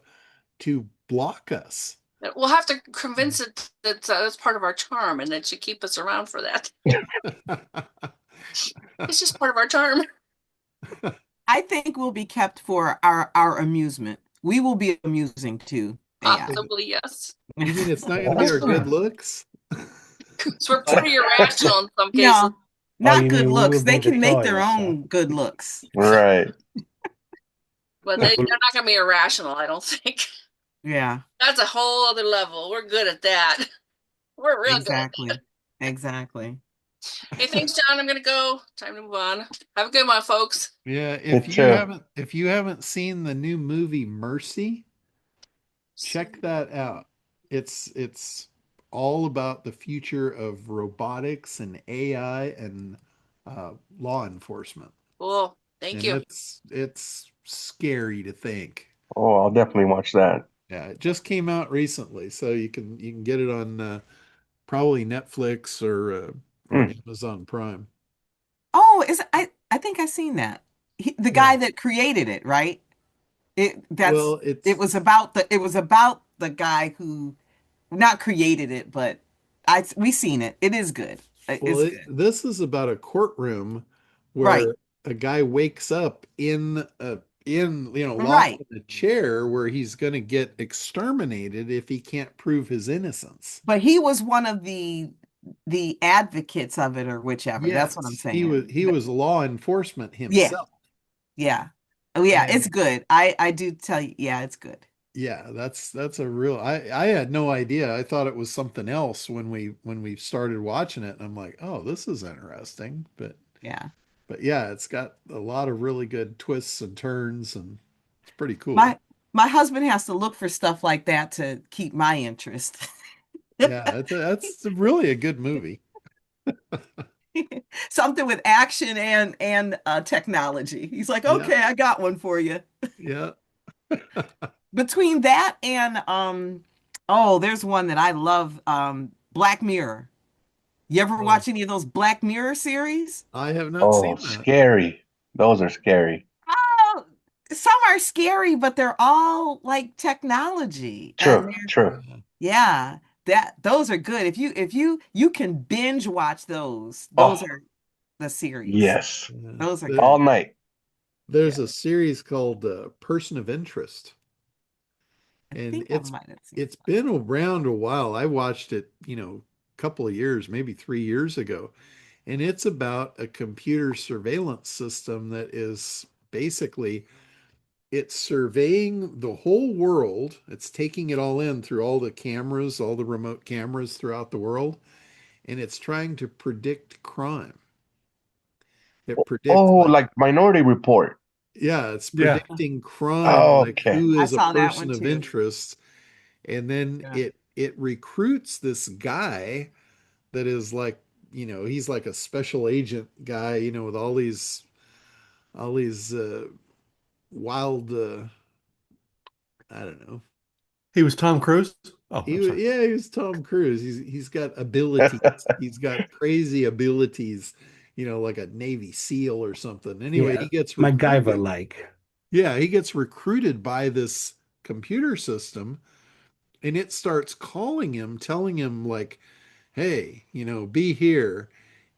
to block us. we'll have to convince it that that's part of our charm and that should keep us around for that. It's just part of our charm. I think we'll be kept for our amusement. We will be amusing to AI. Possibly, yes. You mean it's not going to be our good looks? So we're pretty irrational in some cases. No, not you good mean we looks. would They be the can make their toys, huh? own good looks. right. But they're not going to be irrational, I don't think. Yeah, That's a whole other level. We're good at that. We're real good at exactly. that. Exactly. Hey, thanks, John. I'm going to go. Time to move on. Have a good one, folks. Yeah, It's uh if you haven't seen the new movie Mercy, check that out. It's all about the future of robotics and AI and law enforcement. Cool. Thank And you. it's scary to think. oh, I'll definitely watch that. Yeah, it just came out recently, so you can get it on probably Netflix or Hmm. Amazon Prime. Oh, I think I've seen that. The Yeah. guy that created it, right? Well, It was about the guy who not created it, but we seen it. It is good. It's good. this is about a courtroom Right. where a guy wakes up locked Right. in a chair where he's going to get exterminated if he can't prove his innocence. But he was one of the advocates of it or whichever. That's what I'm Yes, he saying. was law enforcement Yeah. himself. Yeah. Oh yeah, it's And good. I do tell you, yeah, it's good. yeah, that's a real I had no idea. I thought it was something else when we started watching it and I'm like, "Oh, this is interesting." Yeah. But yeah, it's got a lot of really good twists and turns and it's pretty cool. My husband has to look for stuff like that to keep my interest. Yeah, that's really a good movie. Something with action and technology. He's like, Yeah, okay, I got one for you. yeah. Between that and oh, there's one that I love, Black Mirror. You ever Oh, watch any of those Black Mirror series? I have not Oh, seen that. scary. Those are scary. Oh, some are scary, but they're all like technology. And True, they're true. Yeah. yeah, that those are good. If you can binge watch those Oh, are the series. yes. Yeah. Those are All good. night. Yeah. There's a series called Person of Interest, I And think I might have seen it's some. been around a while. I watched it, a couple of years, maybe 3 years ago. And it's about a computer surveillance system that is basically it's surveying the whole world. It's taking it all in through all the cameras, all the remote cameras throughout the world, and it's trying to predict crime. It predicts Oh, like, like Minority Report. yeah, it's Yeah. predicting crime, Oh, like okay. who I is a saw that person one of too. interest, and then Yeah. it recruits this guy that is like, he's like a special agent guy, with all these wild I don't know. He was Tom Cruise. Oh, I'm sorry. Yeah, he was Tom Cruise. He's got abilities. He's got crazy abilities, like a Navy SEAL or something. Anyway, Yeah. he gets MacGyver recruited. like. Yeah, he gets recruited by this computer system, and it starts calling him, telling him like, "Hey, be here."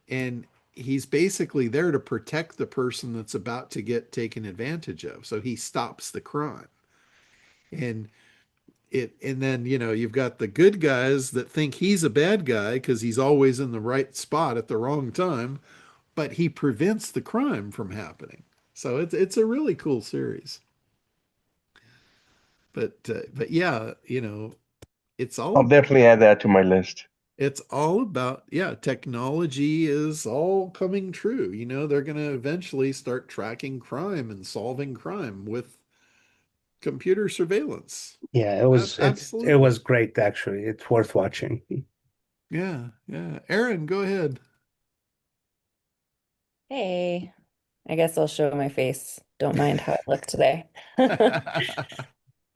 And he's basically there to protect the person that's about to get taken advantage of. So he stops the crime. And and then you've got the good guys that think he's a bad guy because he's always in the right spot at the wrong time, but he prevents the crime from happening. So it's a really cool series. But yeah, it's I'll all definitely add that to my list. it's all about, yeah, technology is all coming true. They're going to eventually start tracking crime and solving crime with computer surveillance. Yeah, it Absolutely. was great actually. It's worth watching. Yeah, yeah. Aaron, go ahead. Hey, I guess I'll show my face. Don't mind how I look today.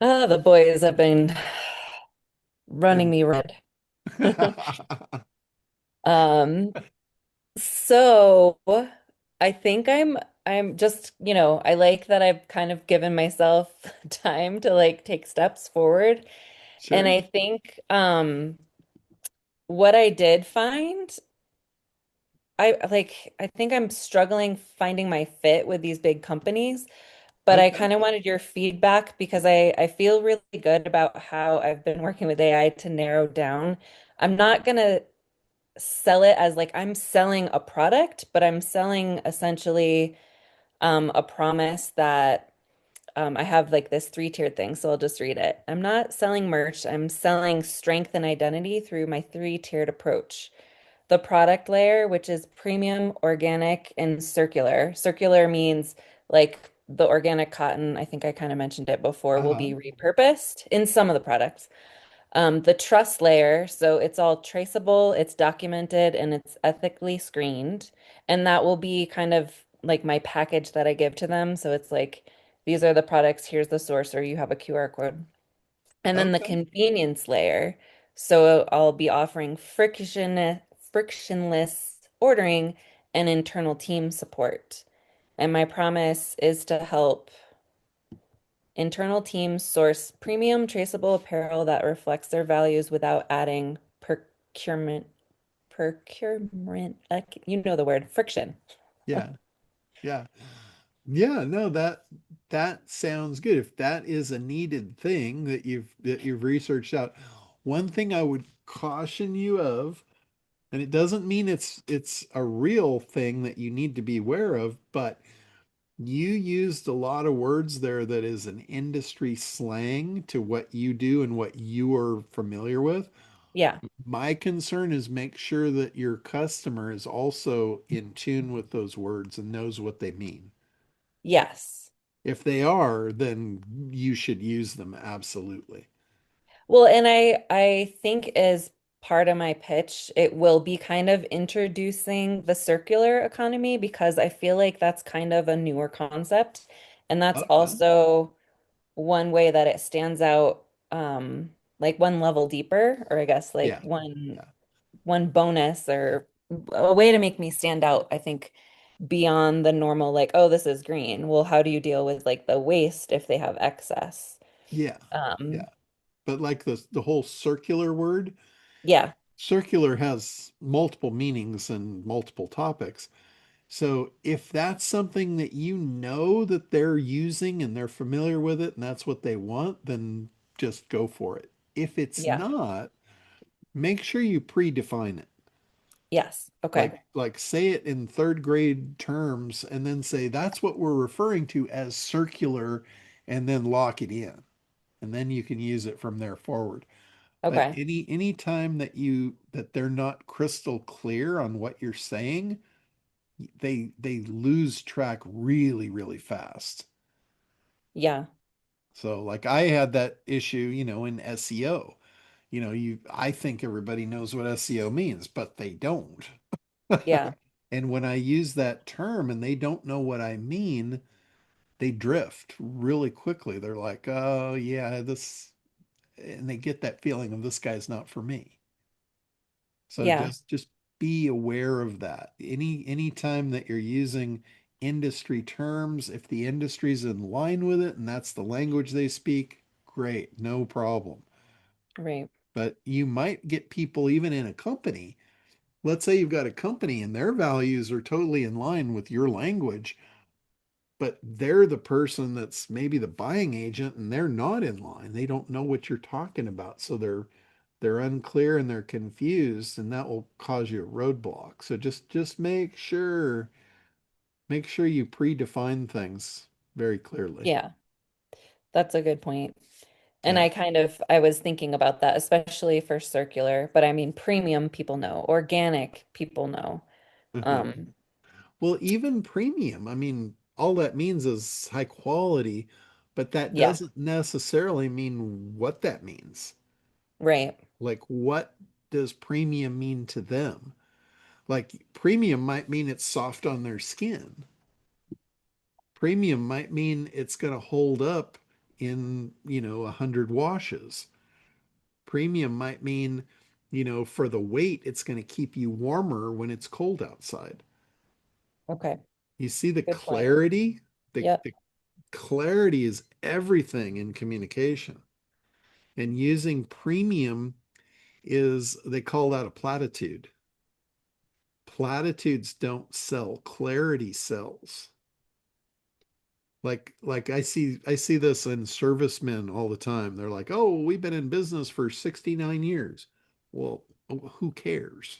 The boys have been running And me red. Um, so I think I'm just, I like that I've kind of given myself time to like take steps forward. And Sure. I think what I did find, I think I'm struggling finding my fit with these big companies. But I Okay. kind of wanted your feedback because I feel really good about how I've been working with AI to narrow down. I'm not gonna sell it as like I'm selling a product, but I'm selling essentially a promise that I have like this three-tiered thing. So I'll just read it. I'm not selling merch. I'm selling strength and identity through my three-tiered approach. The product layer, which is premium, organic, and circular. Circular means like the organic cotton, I think I kind of mentioned it before, will Uh-huh. be repurposed in some of the products. The trust layer, so it's all traceable, it's documented, and it's ethically screened. And that will be kind of like my package that I give to them. So it's like, these are the products, here's the source, or you have a QR code. And then the Okay. convenience layer. So I'll be offering frictionless ordering and internal team support. And my promise is to help internal teams source premium traceable apparel that reflects their values without adding procurement, like you know the word, friction. Yeah. Yeah. Yeah, no, that sounds good. If that is a needed thing that you've researched out. One thing I would caution you of, and it doesn't mean it's a real thing that you need to be aware of, but you used a lot of words there that is an industry slang to what you do and what you are familiar with. Yeah. My concern is make sure that your customer is also in tune with those words and knows what they mean. Yes. If they are, then you should use them absolutely. Well, and I think as part of my pitch, it will be kind of introducing the circular economy because I feel like that's kind of a newer concept. And that's Okay. also one way that it stands out, like one level deeper, or I guess like Yeah. Yeah. one bonus or a way to make me stand out, I think, beyond the normal, like, oh, this is green. Well, how do you deal with like the waste if they have excess? Yeah. Um, Yeah. But like the whole circular word, yeah. circular has multiple meanings and multiple topics. So if that's something that that they're using and they're familiar with it and that's what they want, then just go for it. If it's Yeah. not, make sure you predefine it. Yes. Okay. Like say it in third grade terms and then say that's what we're referring to as circular and then lock it in. And then you can use it from there forward. But Okay. any time that they're not crystal clear on what you're saying, they lose track really, really fast. Yeah. So like I had that issue, in SEO. I think everybody knows what SEO means, but they don't. Yeah. And when I use that term and they don't know what I mean, they drift really quickly. They're like, "Oh, yeah, this," and they get that feeling of this guy's not for me. So Yeah. just be aware of that. Any time that you're using industry terms, if the industry's in line with it and that's the language they speak, great, no problem. Right. But you might get people even in a company. Let's say you've got a company and their values are totally in line with your language, but they're the person that's maybe the buying agent and they're not in line. They don't know what you're talking about. So they're unclear and they're confused and that will cause you a roadblock. So just make sure you predefine things very clearly. Yeah. That's a good point. And Yeah. I was thinking about that, especially for circular, but I mean, premium people know, organic people know. Um, Well, even premium, I mean, all that means is high quality, but that yeah, doesn't necessarily mean what that means. right. Like, what does premium mean to them? Like, premium might mean it's soft on their skin. Premium might mean it's going to hold up in, 100 washes. Premium might mean, for the weight, it's going to keep you warmer when it's cold outside. Okay. You see the Good point. clarity? Yep. The clarity is everything in communication. And using premium they call that a platitude. Platitudes don't sell, clarity sells. Like I see this in servicemen all the time. They're like, "Oh, we've been in business for 69 years." Well, who cares?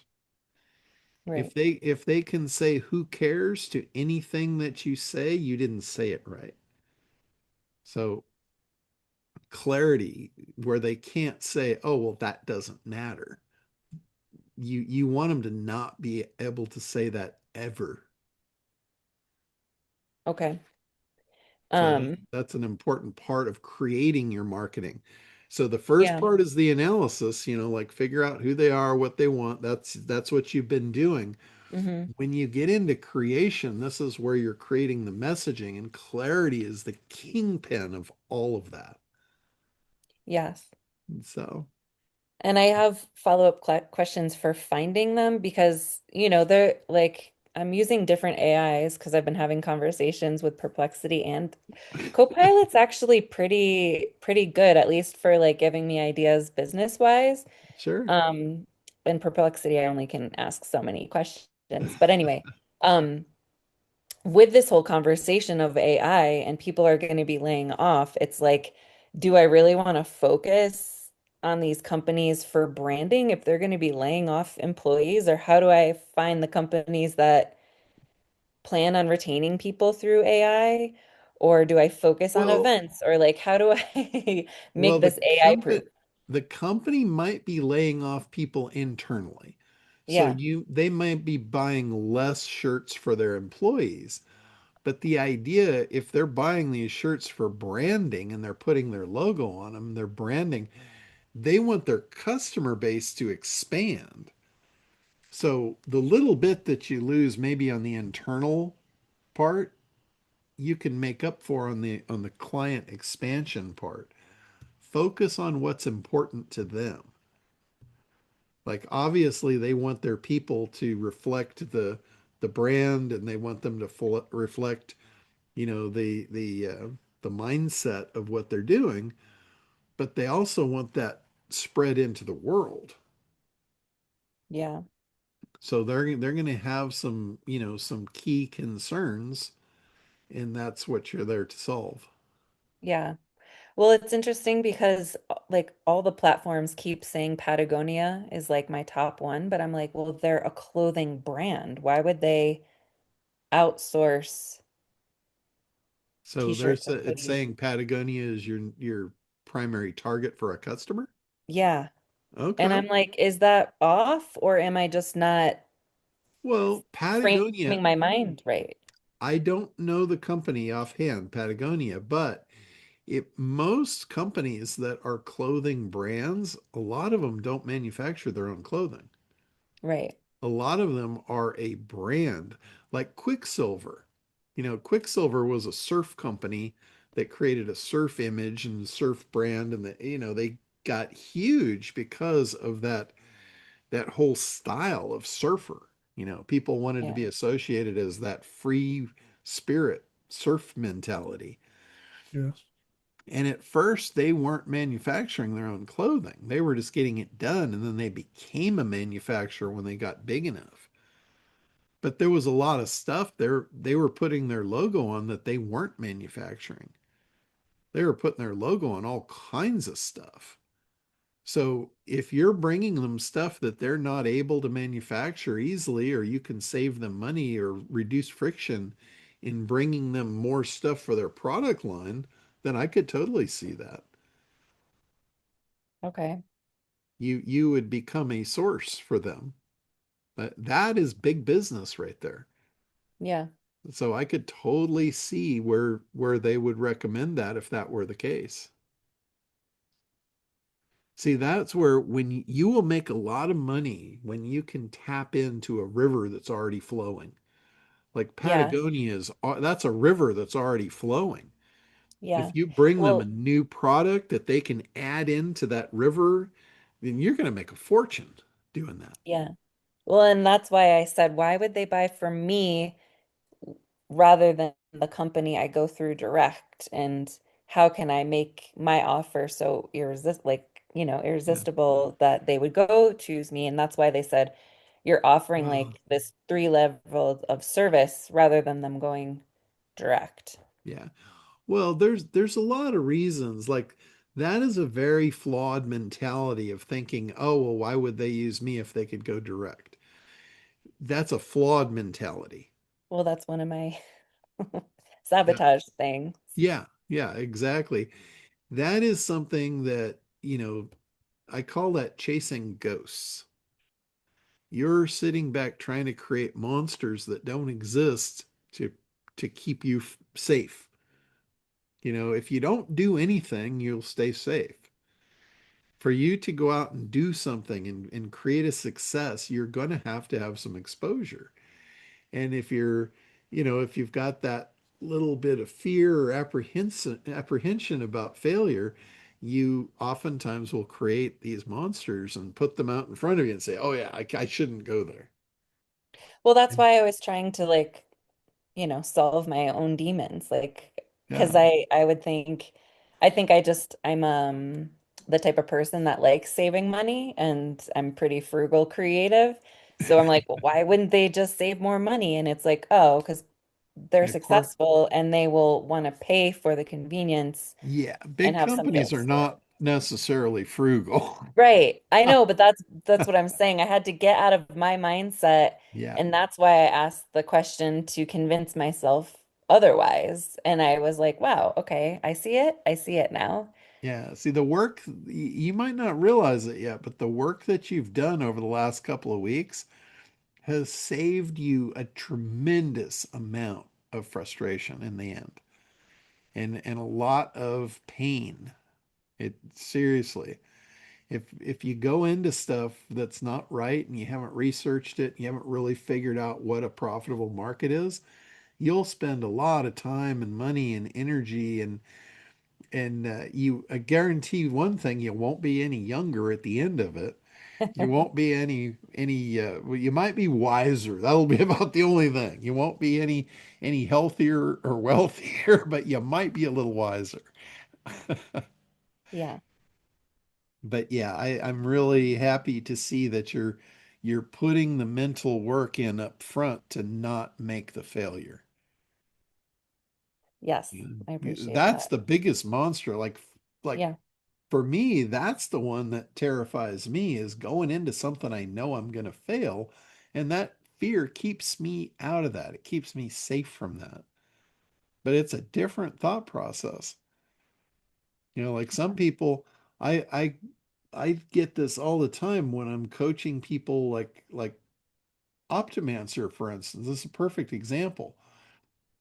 Right. If they can say who cares to anything that you say, you didn't say it right. So clarity where they can't say, "Oh, well, that doesn't matter." You want them to not be able to say that ever. Okay. So Um, that's an important part of creating your marketing. So the first yeah. part is the analysis, like figure out who they are, what they want. That's what you've been doing. Hmm. When you get into creation, this is where you're creating the messaging, and clarity is the kingpin of all of that. Yes. And so, And I have follow-up questions for finding them because, they're like, I'm using different AIs because I've been having conversations with Perplexity and Copilot's actually pretty good, at least for like giving me ideas business wise. sure. Um, in Perplexity, I only can ask so many questions. But anyway, um, with this whole conversation of AI and people are going to be laying off, it's like, do I really want to focus on these companies for branding if they're going to be laying off employees? Or how do I find the companies that plan on retaining people through AI? Or do I focus on Well, events? Or like, how do I well, make this AI proof? the company might be laying off people internally. So Yeah. they might be buying less shirts for their employees. But the idea, if they're buying these shirts for branding and they're putting their logo on them, they're branding, they want their customer base to expand. So the little bit that you lose maybe on the internal part, you can make up for on the client expansion part. Focus on what's important to them. Like obviously they want their people to reflect the brand and they want them to reflect, the mindset of what they're doing, but they also want that spread into the world. Yeah. So they're going to have some key concerns, and that's what you're there to solve. Yeah. Well, it's interesting because like all the platforms keep saying Patagonia is like my top one, but I'm like, well, they're a clothing brand. Why would they outsource So t-shirts and it's hoodies? saying Patagonia is your primary target for a customer? Yeah. And Okay. I'm like, is that off or am I just not Well, Patagonia, framing my mind right? I don't know the company offhand, Patagonia, but most companies that are clothing brands, a lot of them don't manufacture their own clothing. Right. A lot of them are a brand, like Quicksilver. Quicksilver was a surf company that created a surf image and surf brand, and they got huge because of that whole style of surfer. People wanted to Yeah. be associated as that free spirit surf mentality. Yes. And at first, they weren't manufacturing their own clothing. They were just getting it done, and then they became a manufacturer when they got big enough. But there was a lot of stuff there they were putting their logo on that they weren't manufacturing. They were putting their logo on all kinds of stuff. So if you're bringing them stuff that they're not able to manufacture easily, or you can save them money or reduce friction in bringing them more stuff for their product line, then I could totally see that. Okay. You would become a source for them. But that is big business right there. Yeah. So I could totally see where they would recommend that if that were the case. See, that's where when you will make a lot of money when you can tap into a river that's already flowing. Like Yeah. Patagonia that's a river that's already flowing. Yeah. If you bring them a Well, new product that they can add into that river, then you're going to make a fortune doing that. yeah. Well, and that's why I said, why would they buy from me rather than the company I go through direct? And how can I make my offer so Yeah. irresistible that they would go choose me? And that's why they said you're offering Well, like this three level of service rather than them going direct. yeah. Well, there's a lot of reasons. Like that is a very flawed mentality of thinking, oh, well, why would they use me if they could go direct? That's a flawed mentality. Well, that's one of my That, sabotage things. yeah, yeah, exactly. That is something that, I call that chasing ghosts. You're sitting back trying to create monsters that don't exist to keep you safe. If you don't do anything, you'll stay safe. For you to go out and do something and create a success, you're going to have some exposure. And if you've got that little bit of fear or apprehension about failure, you oftentimes will create these monsters and put them out in front of you and say, oh yeah, I shouldn't go there. Well, that's why I was trying to like solve my own demons. Like, Yeah. because I would think, I'm the type of person that likes saving money and I'm pretty frugal creative. So I'm like, well, why wouldn't they just save more money? And it's like, oh, because they're Yeah, corp successful and they will want to pay for the convenience yeah, and big have somebody companies are else do it. not necessarily frugal. Right. I know, but that's what I'm saying. I had to get out of my mindset, Yeah. and that's why I asked the question to convince myself otherwise. And I was like, wow, okay, I see it. I see it now. Yeah. See, the work, you might not realize it yet, but the work that you've done over the last couple of weeks has saved you a tremendous amount of frustration in the end, and a lot of pain. It seriously, if you go into stuff that's not right and you haven't researched it, you haven't really figured out what a profitable market is, you'll spend a lot of time and money and energy, and you I guarantee one thing: you won't be any younger at the end of it. You won't be any well, you might be wiser. That'll be about the only thing. You won't be any healthier or wealthier, but you might be a little wiser. Yeah. But yeah, I'm really happy to see that you're putting the mental work in up front to not make the failure. Yes, I appreciate That's that. the biggest monster. Like like Yeah. for me, that's the one that terrifies me is going into something I know I'm going to fail. And that fear keeps me out of that. It keeps me safe from that. But it's a different thought process. Like some people, I I I get this all the time when I'm coaching people like Optimancer, for instance. This is a perfect example.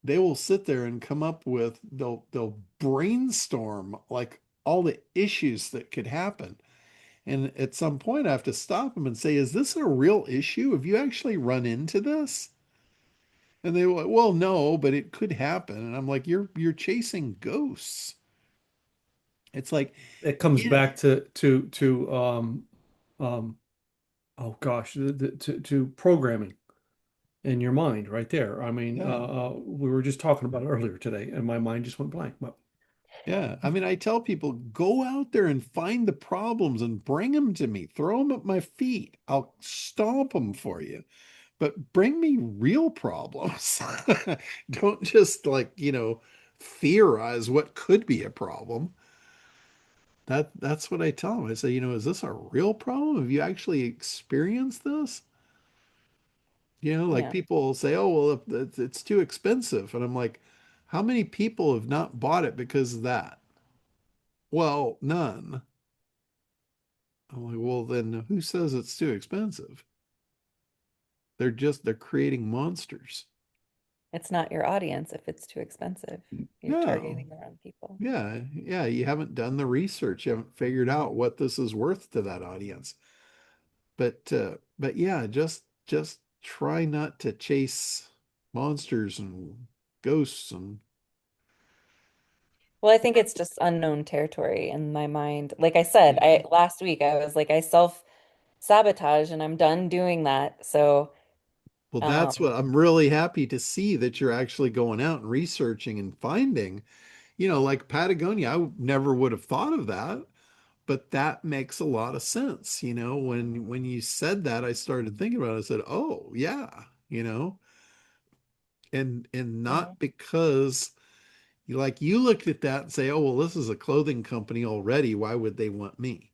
They will sit there and come up with they'll brainstorm like all the issues that could happen. And at some point I have to stop them and say, is this a real issue? Have you actually run into this? And they were like, well, no, but it could happen. And I'm like, you're chasing ghosts. It's like, It comes yeah, back to um oh gosh, to programming in your mind right there. I mean, yeah. we were just talking about it earlier today, and my mind just went blank. But Yeah, I mean, I tell people go out there and find the problems and bring them to me. Throw them at my feet. I'll stomp them for you. But bring me real problems. Don't just theorize what could be a problem. That's what I tell them. I say, is this a real problem? Have you actually experienced this? Like Yeah. people will say, oh, well, it's too expensive. And I'm like, how many people have not bought it because of that? Well, none. I'm like, well, then who says it's too expensive? They're creating monsters. It's not your audience if it's too expensive. You're No, targeting the wrong people. yeah, yeah. You haven't done the research. You haven't figured out what this is worth to that audience. But yeah, just try not to chase monsters and ghosts and Well, I think it's just unknown territory in my mind. Like I said, yeah. I last week I was like I self-sabotage and I'm done doing that. So, Well, that's um, what I'm really happy to see that you're actually going out and researching and finding, like Patagonia. I never would have thought of that. But that makes a lot of sense. When you said that, I started thinking about it. I said, "Oh, yeah," and yeah, not because you looked at that and say, "Oh, well, this is a clothing company already. Why would they want me?"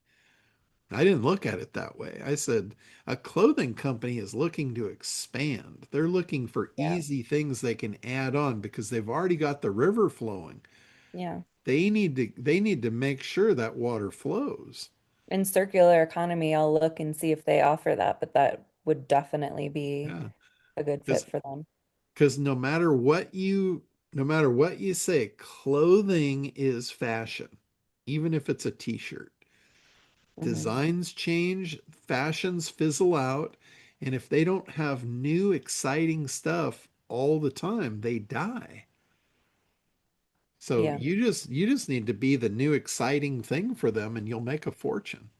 I didn't look at it that way. I said, a clothing company is looking to expand. They're looking for yeah, easy things they can add on because they've already got the river flowing. yeah. They need to make sure that water flows. In circular economy, I'll look and see if they offer that, but that would definitely be Yeah. a good fit Because for them. because no matter what you say, clothing is fashion, even if it's a t-shirt. Hmm. Designs change, fashions fizzle out, and if they don't have new exciting stuff all the time, they die. So Yeah, you just need to be the new exciting thing for them and you'll make a fortune.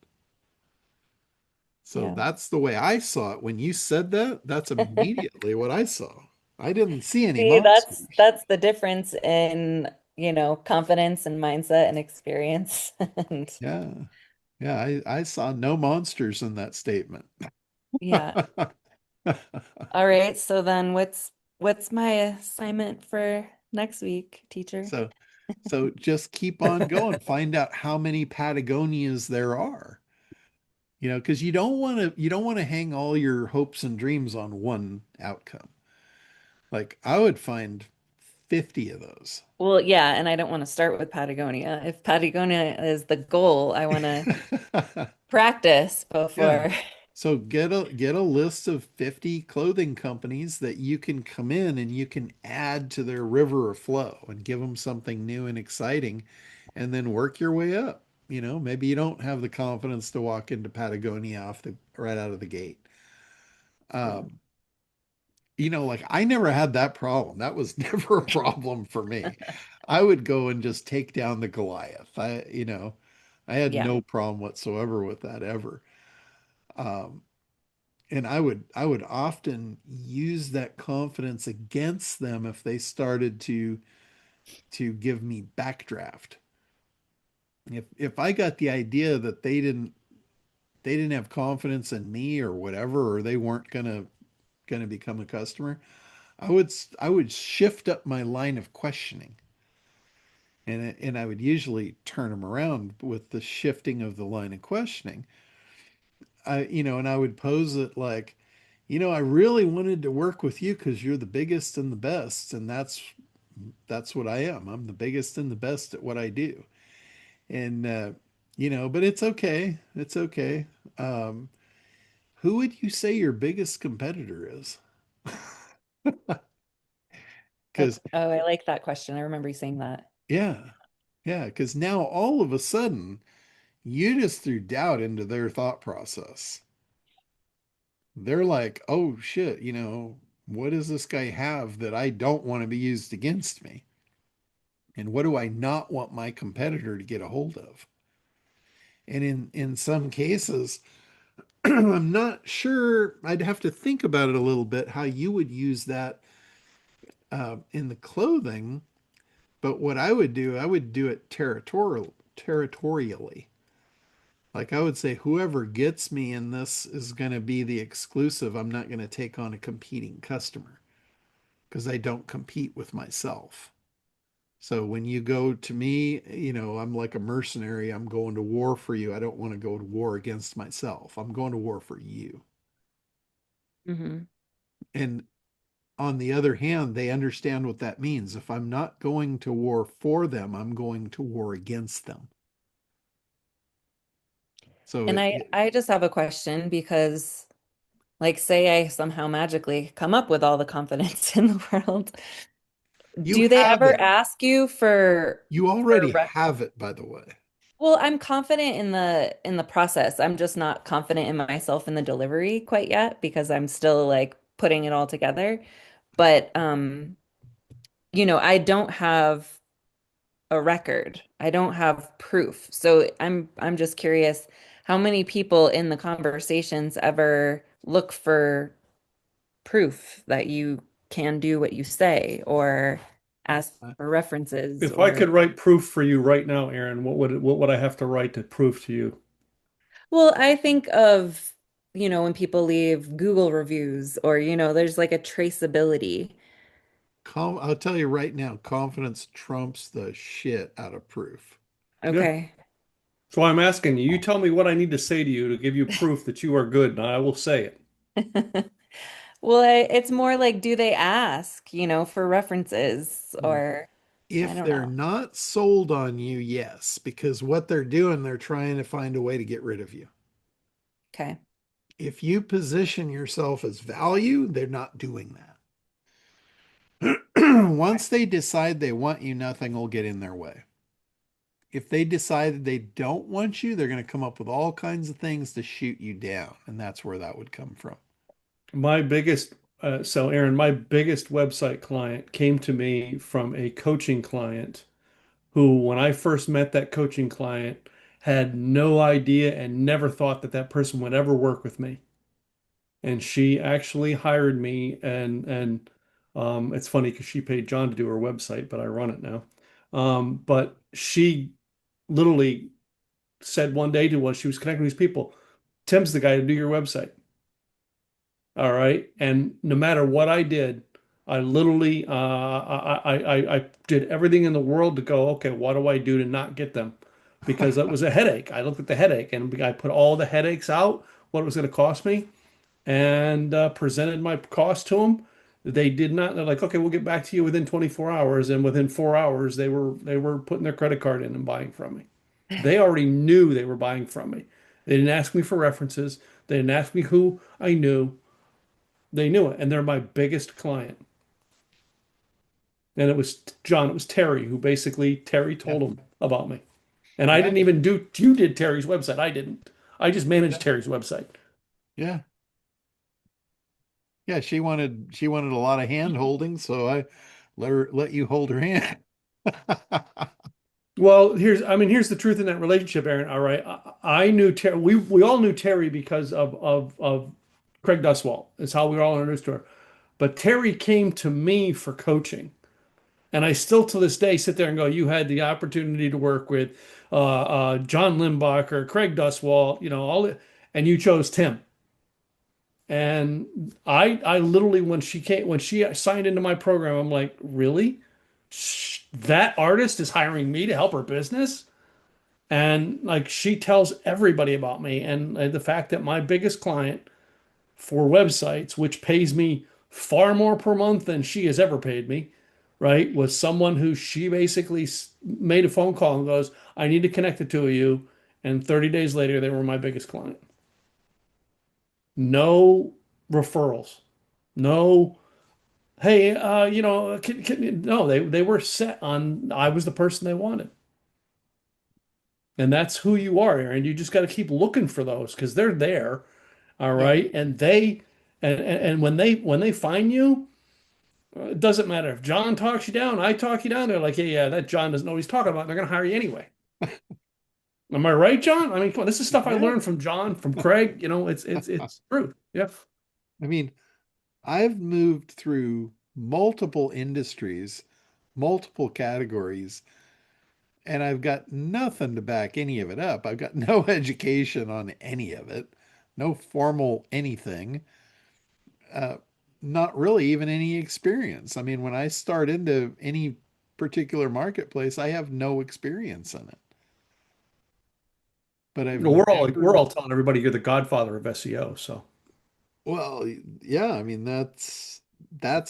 So yeah. that's the way I saw it. When you said that, that's immediately what I saw. I didn't see any See, that's monsters. that's the difference in, confidence and mindset and experience. And Yeah. Yeah, I saw no monsters in that statement. yeah. All right, so then what's my assignment for next week, teacher? So so just keep on going. Find out how many Patagonias there are. Because you don't want to hang all your hopes and dreams on one outcome. Like I would find 50 of those. Well, yeah, and I don't want to start with Patagonia. If Patagonia is the goal, I want to practice Yeah. before. So get a list of 50 clothing companies that you can come in and you can add to their river of flow and give them something new and exciting and then work your way up. Maybe you don't have the confidence to walk into Patagonia right out of the gate. Yeah. Um, like I never had that problem. That was never a problem for me. I would go and just take down the Goliath. I had Yeah. no problem whatsoever with that ever. Um, and I would often use that confidence against them if they started to give me backdraft. If I got the idea that they didn't have confidence in me or whatever, or they weren't gonna become a customer, I would shift up my line of questioning. and I would usually turn them around with the shifting of the line of questioning. And I would pose it like, I really wanted to work with you because you're the biggest and the best, and that's what I am. I'm the biggest and the best at what I do. And but it's okay. It's okay. Um, who would you say your biggest competitor is? That's, Because oh, I like that question. I remember you saying that. yeah, yeah, because now all of a sudden you just threw doubt into their thought process. They're like, oh shit, what does this guy have that I don't want to be used against me? And what do I not want my competitor to get a hold of? And in some cases, I'm not sure. I'd have to think about it a little bit how you would use that in the clothing. But what I would do, I would do it territorially. Like I would say, whoever gets me in this is going to be the exclusive. I'm not going to take on a competing customer because I don't compete with myself. So when you go to me, I'm like a mercenary. I'm going to war for you. I don't want to go to war against myself. I'm going to war for you. Hmm. And on the other hand, they understand what that means. If I'm not going to war for them, I'm going to war against them. So And I just have a question because, like, say I somehow magically come up with all the confidence in the world. you Do they have ever it. ask you You for already ref? have it, by the way. Well, I'm confident in the process. I'm just not confident in myself in the delivery quite yet because I'm still like putting it all together. But I don't have a record. I don't have proof. So I'm just curious how many people in the conversations ever look for proof that you can do what you say or ask Uh, for references If I or could write proof for you right now, Aaron, what would I have to write to prove to you? well, I think of, when people leave Google reviews or, there's like a traceability. I'll tell you right now, confidence trumps the shit out of proof. Yeah. Okay. So I'm asking you, you tell me what I need to say to you to give you proof that you are good, and I will say it. Well, it's more like, do they ask, for references or I If don't they're know. not sold on you, yes, because what they're doing, they're trying to find a way to get rid of you. Okay. If you position yourself as value, they're not doing that. Once they decide they want you, nothing will get in their way. If they decide they don't want you, they're going to come up with all kinds of things to shoot you down. And that's where that would come from. My biggest, so Aaron, my biggest website client came to me from a coaching client who, when I first met that coaching client, had no idea and never thought that that person would ever work with me. And she actually hired me, and it's funny because she paid John to do her website, but I run it now. But she literally said one day to us, she was connecting with these people, Tim's the guy to do your website. All right. And no matter what I did, I literally I did everything in the world to go, okay, what do I do to not get them? Because it was a headache. I looked at the headache and I put all the headaches out, what it was going to cost me, and presented my cost to them. They did not. They're like, okay, we'll get back to you within 24 hours. And within 4 hours, they were putting their credit card in and buying from me. They already knew they were buying from me. They didn't ask me for references. They didn't ask me who I knew. They knew it, and they're my biggest client. And it was John, it was Terry who basically Terry Yeah. told him about me. And I Yeah. didn't even do you did Terry's website. I didn't. I just managed Terry's website. Yeah. Yeah. She wanted a lot of hand holding, so I let you hold her hand. Well, here's the truth in that relationship, Aaron. All right. I knew Terry. We all knew Terry because of Craig Duswalt. Is how we were all introduced to her. But Terry came to me for coaching. And I still to this day sit there and go, you had the opportunity to work with John Limbacher, Craig Duswalt, and you chose Tim. And I literally when she signed into my program, I'm like, really? that artist is hiring me to help her business. And like she tells everybody about me. And the fact that my biggest client for websites, which pays me far more per month than she has ever paid me, right, was someone who she basically made a phone call and goes, I need to connect the two of you. And 30 days later, they were my biggest client. No referrals. No, hey, no, they were set on I was the person they wanted. And that's who you are, Aaron. You just got to keep looking for those because they're there. All Yeah. right. And when they find you, it doesn't matter if John talks you down, I talk you down. They're like, yeah, that John doesn't know what he's talking about. They're going to hire you anyway. Am I right, John? I mean, come on, this is stuff I Yeah. learned from John, from Craig. It's true. Yeah. I mean, I've moved through multiple industries, multiple categories, and I've got nothing to back any of it up. I've got no education on any of it, no formal anything, uh, not really even any experience. I mean, when I start into any particular marketplace, I have no experience in it. But I've We're never, all telling everybody you're the godfather of SEO. So well, yeah, I mean, that's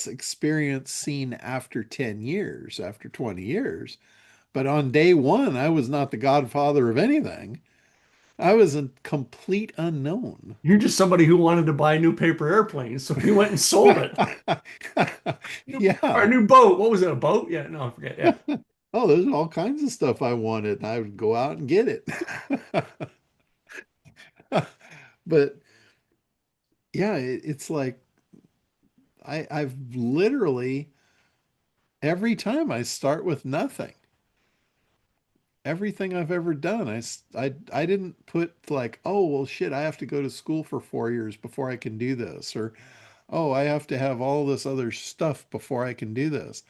experience seen after 10 years, after 20 years. But on day one, I was not the godfather of anything. I was a complete unknown. you're just somebody who wanted to buy a new paper airplane. So he went and sold it. Or a Yeah. new boat. What was it? A boat? Yeah. No, I forget. Yeah. Oh, there's all kinds of stuff I wanted, and I would go out and get it. But yeah, it's like I've literally every time I start with nothing. Everything I've ever done, I didn't put like, oh, well, shit, I have to go to school for 4 years before I can do this, or oh, I have to have all this other stuff before I can do this.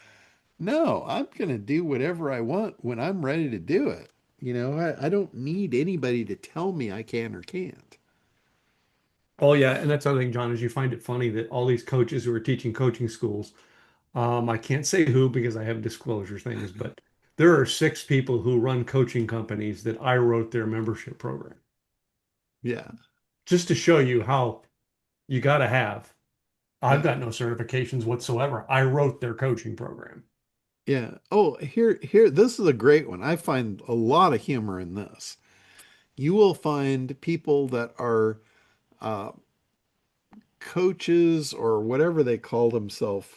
No, I'm going to do whatever I want when I'm ready to do it. I don't need anybody to tell me I can or can't. Oh yeah, and that's the other thing, John, is you find it funny that all these coaches who are teaching coaching schools, I can't say who because I have disclosure things, but there are 6 people who run coaching companies that I wrote their membership program. Yeah, Just to show you how you got to have. I've yeah, got no certifications whatsoever. I wrote their coaching program. yeah. Oh, here, this is a great one. I find a lot of humor in this. You will find people that are uh, coaches or whatever they call themselves,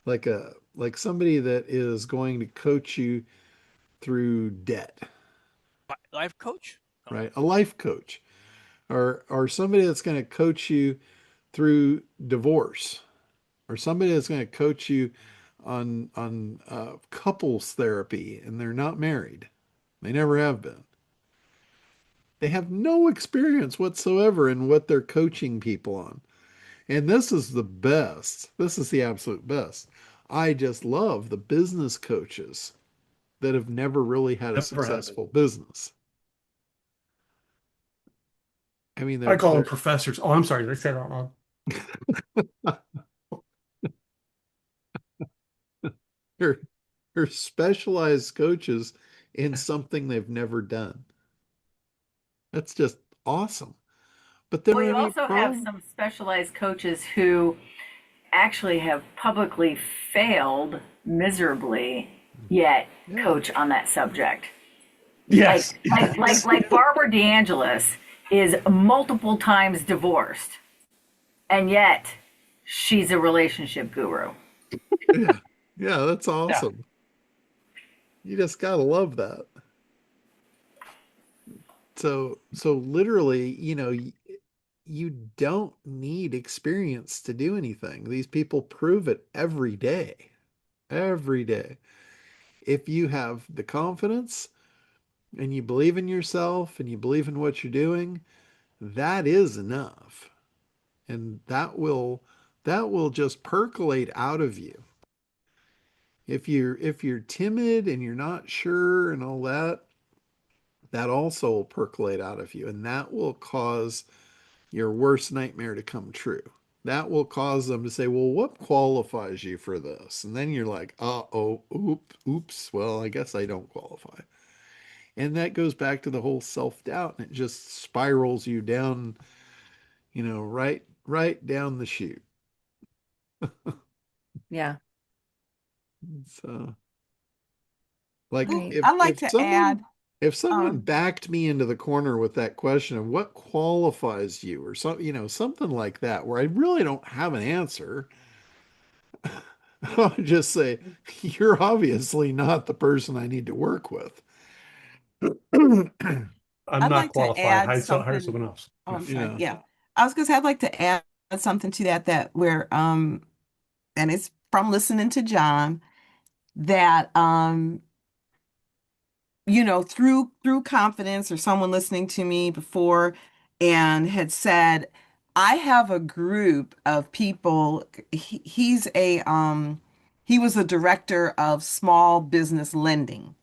like somebody that is going to coach you through debt, Life coach? Oh, right? A life coach, or somebody that's going to coach you through divorce, or somebody that's going to coach you on couples therapy, and they're not married, they never have been. They have no experience whatsoever in what they're coaching people on. And this is the best. This is the absolute best. I just love the business coaches that have never really had a Never have it. successful business. I mean, I call them professors. Oh, I'm sorry. Did I say that wrong? they're, they're specialized coaches in something they've never done. That's just awesome. But then Well, I you mean, also have some specialized coaches who actually have publicly failed miserably, yet yeah, coach on that subject. Yes. Like Barbara DeAngelis is multiple times divorced, and yet she's a relationship guru. yeah, yeah, that's Yeah. awesome. You just gotta love that. So literally, you don't need experience to do anything. These people prove it every day. Every day. If you have the confidence and you believe in yourself and you believe in what you're doing, that is enough. And that will just percolate out of you. If you're timid and you're not sure and all that, that also will percolate out of you, and that will cause your worst nightmare to come true. that will cause them to say, well, what qualifies you for this? And then you're like, oh, oops, well, I guess I don't qualify. And that goes back to the whole self-doubt, and it just spirals you down, right down the chute. Yeah. So, like, Ooh, Right. if I'd like if to add, someone if someone um, backed me into the corner with that question of what qualifies you, or something like that, where I really don't have an answer, I'll just say, you're obviously not the person I need to work with. I'm I'd not like to qualified. add Hire something. someone else. Oh, Yeah. I'm sorry. Yeah. Yeah. I was gonna say I'd like to add something to that where and it's from listening to John that through confidence or someone listening to me before and had said, I have a group of people. He was a director of small business lending.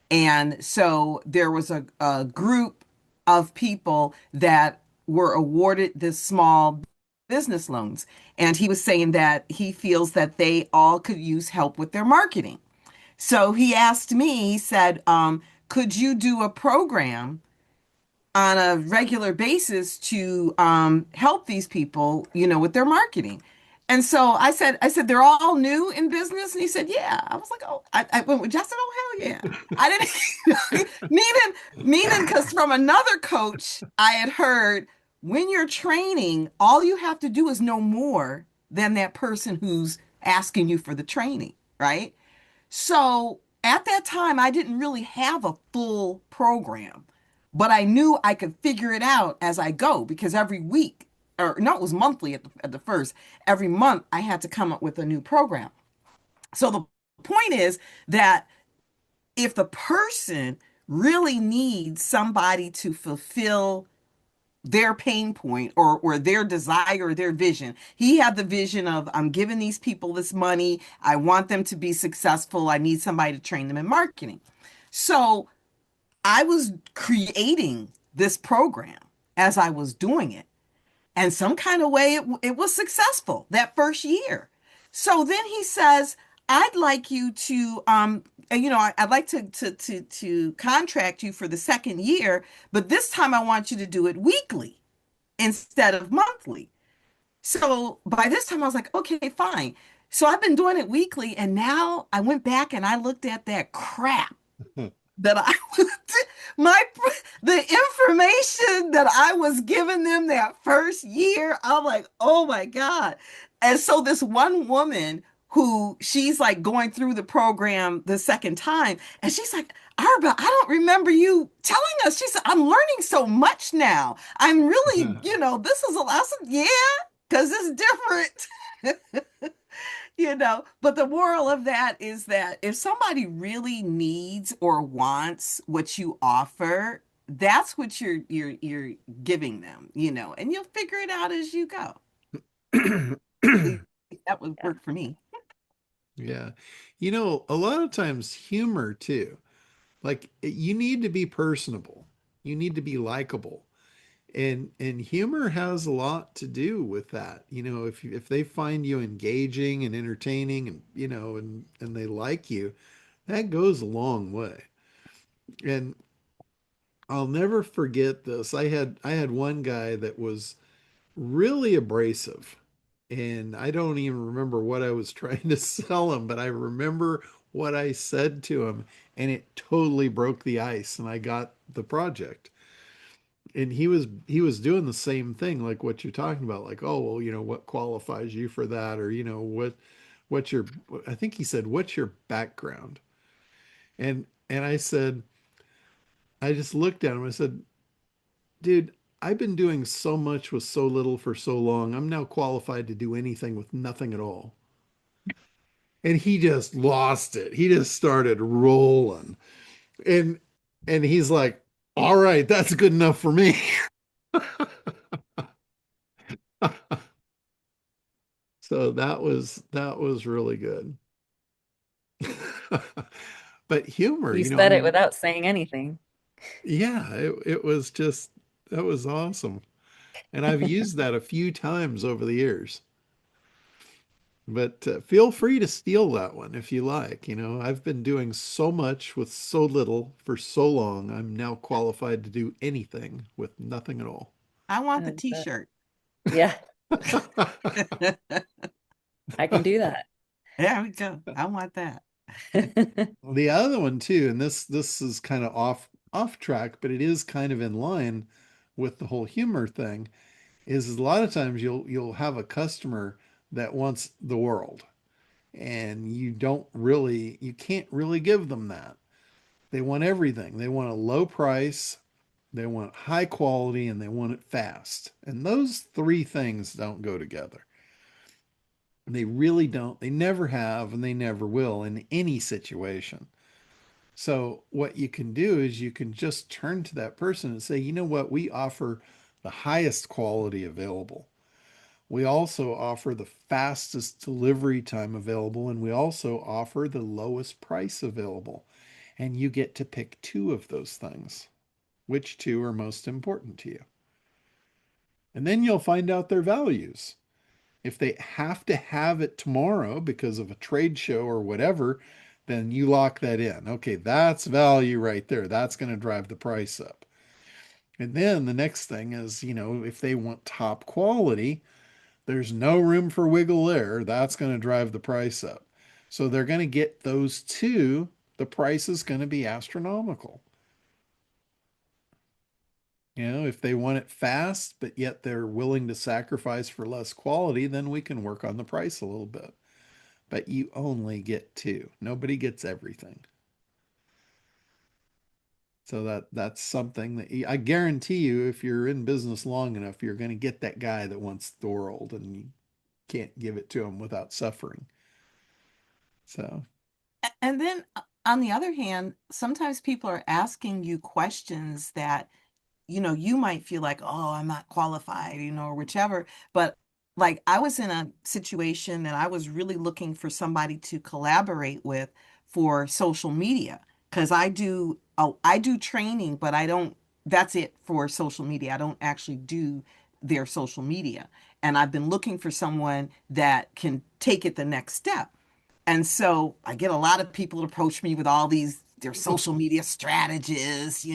And so there was a group of people that were awarded this small business loans. And he was saying that he feels that they all could use help with their marketing. So he asked me, he said, could you do a program on a regular basis to help these people, with their marketing? And so I said, they're all new in business. And he said, yeah. I was like, oh, I went with Justin. Oh, hell yeah. I didn't, meaning, because from another coach, I had heard when you're training, all you have to do is know more than that person who's asking you for the training, right? So at that time, I didn't really have a full program, but I knew I could figure it out as I go because every week, or no, it was monthly at the first, every month I had to come up with a new program. So the point is that if the person really needs somebody to fulfill their pain point or their desire or their vision. He had the vision of I'm giving these people this money. I want them to be successful. I need somebody to train them in marketing. So I was creating this program as I was doing it. And some kind of way it was successful that first year. So then he says, I'd like you to I'd like to contract you for the second year, but this time I want you to do it weekly instead of monthly. So by this time, I was like, okay, fine. So I've been doing it weekly, and now I went back and I looked at that crap that I was my the information that I was giving them that first year. I'm like, oh my God. And so this one woman who she's like going through the program the second time, and she's like, Arba, I don't remember you telling us. She said, I'm learning so much now. I'm really, this is a lesson. Yeah, because it's different. But the moral of that is that if somebody really needs or wants what you offer, that's what you're giving them, and you'll figure it out as you go. At least that would Yeah. work for me. Yeah. A lot of times humor too. Like you need to be personable. You need to be likable. And humor has a lot to do with that. If they find you engaging and entertaining and and they like you, that goes a long way. And I'll never forget this. I had one guy that was really abrasive. And I don't even remember what I was trying to sell him, but I remember what I said to him, and it totally broke the ice, and I got the project. And he was doing the same thing, like what you're talking about, like, oh, well, what qualifies you for that, or what's your, I think he said, what's your background? And I said, I just looked at him. I said, dude, I've been doing so much with so little for so long. I'm now qualified to do anything with nothing at all. And he just lost it. He just started rolling. And and he's like, "All right, that's good enough for me." So that was really good. But humor, You I said it mean, without saying anything. yeah, it was just that was awesome. And I've used that a few times over the years. But feel free to steal that one if you like. You know, I've been doing so much with so little for so long. I'm now qualified to do anything with nothing at all. I want the But t-shirt. yeah, There I can do that. we go. I want that. The other one too, and this is kind of off track, but it is kind of in line with the whole humor thing, is a lot of times you'll have a customer that wants the world, and you can't really give them that. They want everything. They want a low price, they want high quality, and they want it fast. And those three things don't go together. They really don't. They never have, and they never will in any situation. So, what you can do is you can just turn to that person and say, you know what, we offer the highest quality available. We also offer the fastest delivery time available, and we also offer the lowest price available. And you get to pick two of those things. Which two are most important to you? And then you'll find out their values. If they have to have it tomorrow because of a trade show or whatever, then you lock that in. Okay, that's value right there. That's going to drive the price up. And then the next thing is, you know, if they want top quality, there's no room for wiggle there. That's going to drive the price up. So they're going to get those two. The price is going to be astronomical. You know, if they want it fast, but yet they're willing to sacrifice for less quality, then we can work on the price a little bit. But you only get two. Nobody gets everything. So that's something that I guarantee you, if you're in business long enough, you're going to get that guy that wants the world, and you can't give it to him without suffering. So, And then on the other hand, sometimes people are asking you questions that you might feel like, oh, I'm not qualified, or whichever. But like I was in a situation that I was really looking for somebody to collaborate with for social media because I do training, but I don't, that's it for social media. I don't actually do their social media. And I've been looking for someone that can take it the next step. And so I get a lot of people to approach me with all these their social media strategists,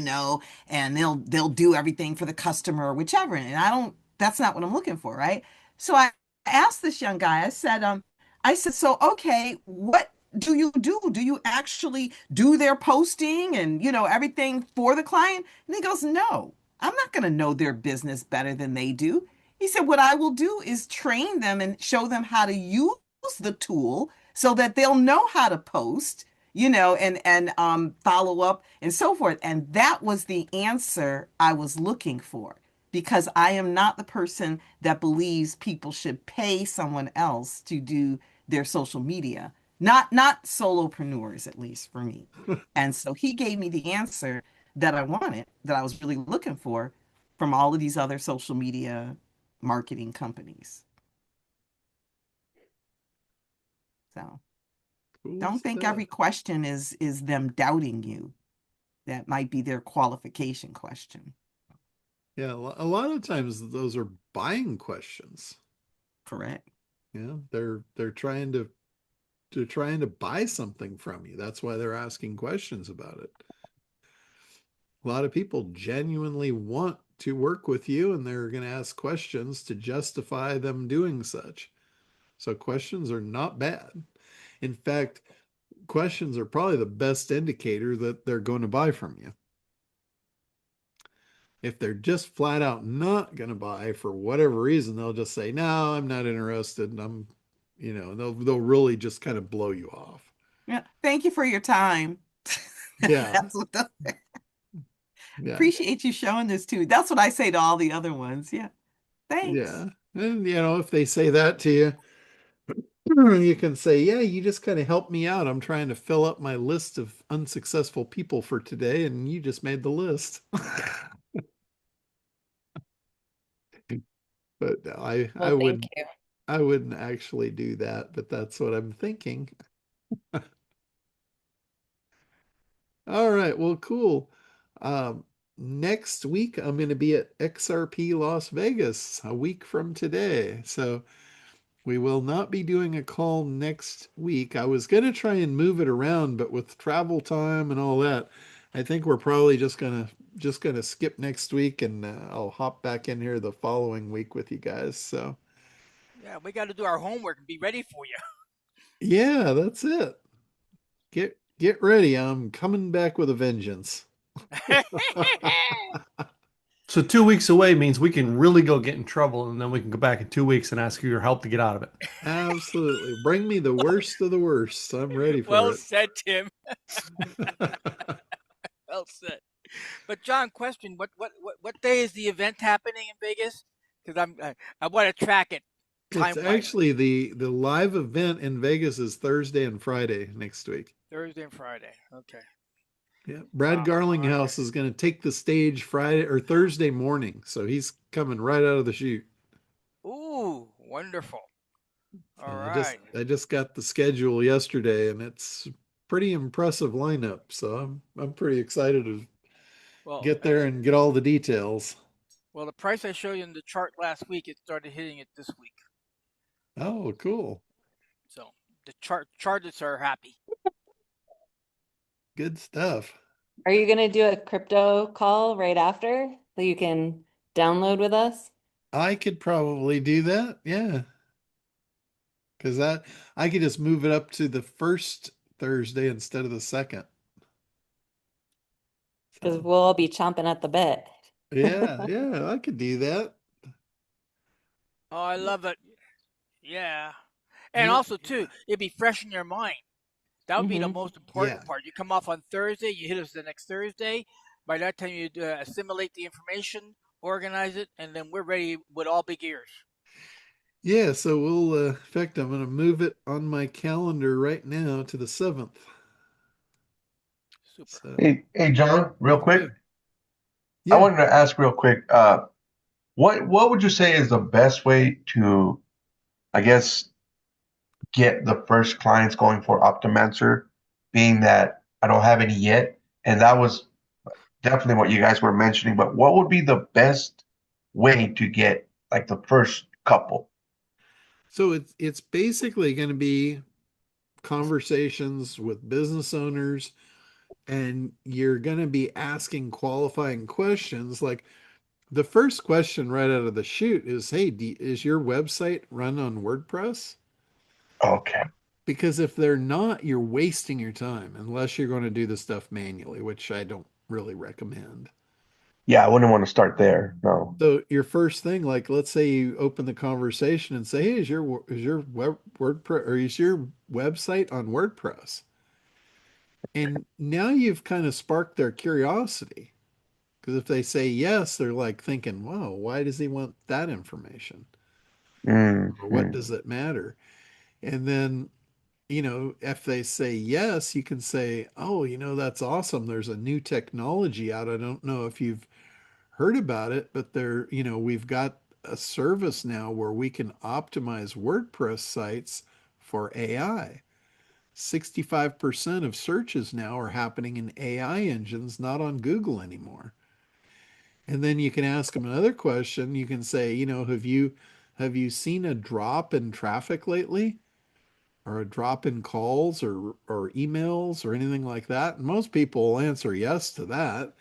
and they'll do everything for the customer or whichever. And I don't, that's not what I'm looking for, right? So I asked this young guy, I said, so okay, what do you do? Do you actually do their posting and everything for the client? And he goes, no, I'm not going to know their business better than they do. He said, what I will do is train them and show them how to use the tool so that they'll know how to post, and follow up and so forth. And that was the answer I was looking for because I am not the person that believes people should pay someone else to do their social media. Not solopreneurs, at least for me. And so he gave me the answer that I wanted, that I was really looking for from all of these other social media marketing companies. So cool don't think stuff. every question is them doubting you. That might be their qualification question. Yeah, a lot of times those are buying questions. Correct. Yeah, they're trying to buy something from you. That's why they're asking questions about it. A lot of people genuinely want to work with you, and they're going to ask questions to justify them doing such. So questions are not bad. In fact, questions are probably the best indicator that they're going to buy from you. If they're just flat out not going to buy for whatever reason, they'll just say, "No, I'm not interested." And they'll really just kind of blow you off. Yeah. Thank you for your time. Yeah. That's what Yeah. appreciate you showing this to me. That's what I say to all the other ones. Yeah. Thanks. Yeah. And if they say that to you, you can say, "Yeah, you just kind of helped me out. I'm trying to fill up my list of unsuccessful people for today, and you just made the list." But no, I Well, thank wouldn't you. I wouldn't actually do that, but that's what I'm thinking. All right, well, cool. Um, next week I'm going to be at XRP Las Vegas a week from today. So we will not be doing a call next week. I was going to try and move it around, but with travel time and all that, I think we're probably just gonna skip next week, and I'll hop back in here the following week with you guys. So Yeah, we got to do our homework and be ready for you. yeah, that's it. Get ready. I'm coming back with a vengeance. So 2 weeks away means we can really go get in trouble, and then we can go back in 2 weeks and ask for your help to get out of it. Absolutely. Bring me the worst of the worst. I'm ready for Well it. said, Tim. Well said. But John, question: what day is the event happening in Vegas? Because I want to track it It's time wise. actually the live event in Vegas is Thursday and Friday next week. Thursday and Friday. Okay. Yeah, Brad All right. Garlinghouse is going to take the stage Friday or Thursday morning, so he's coming right out of the chute. Ooh, wonderful. So All I just right. I just got the schedule yesterday, and it's pretty impressive lineup. So I'm pretty excited to Well, get there and get all the details. the price I showed you in the chart last week, it started hitting it this week. Oh, cool. So the charters are happy. Good stuff. Are you going to do a crypto call right after so you can download with us? I could probably do that. Yeah. Because that I could just move it up to the first Thursday instead of the second. Because So we'll all be chomping at the bit. yeah, I could do that. Oh, I love it. Yeah. And You also too, it'd be fresh in your mind. That would be the Hmm. most yeah. important part. You come off on Thursday, you hit us the next Thursday. By that time, you assimilate the information, organize it, and then we're ready with all big ears. Yeah, so we'll in fact I'm gonna move it on my calendar right now to the 7th. Super. So Hey, John, real quick. yeah. I Yeah. wanted to ask real quick. What would you say is the best way to, I guess, get the first clients going for Optomancer, being that I don't have any yet, and that was definitely what you guys were mentioning. But what would be the best way to get like the first couple? So it's basically going to be conversations with business owners, and you're going to be asking qualifying questions. Like the first question right out of the chute is, "Hey, is your website run on WordPress?" Okay. Because if they're not, you're wasting your time unless you're going to do the stuff manually, which I don't really recommend. Yeah, I wouldn't want to start there. No. So your first thing, like let's say you open the conversation and say, "Hey, is your WordPress or is your website on WordPress?" And now you've kind of sparked their curiosity. Because if they say yes, they're like thinking, "Wow, why does he want that information? Or what Hmm. does it matter?" And then, if they say yes, you can say, "Oh, that's awesome. There's a new technology out. I don't know if you've heard about it, but we've got a service now where we can optimize WordPress sites for AI. 65% of searches now are happening in AI engines, not on Google anymore." And then you can ask them another question. You can say, have you seen a drop in traffic lately? Or a drop in calls or emails or anything like that? And most people will answer yes to that.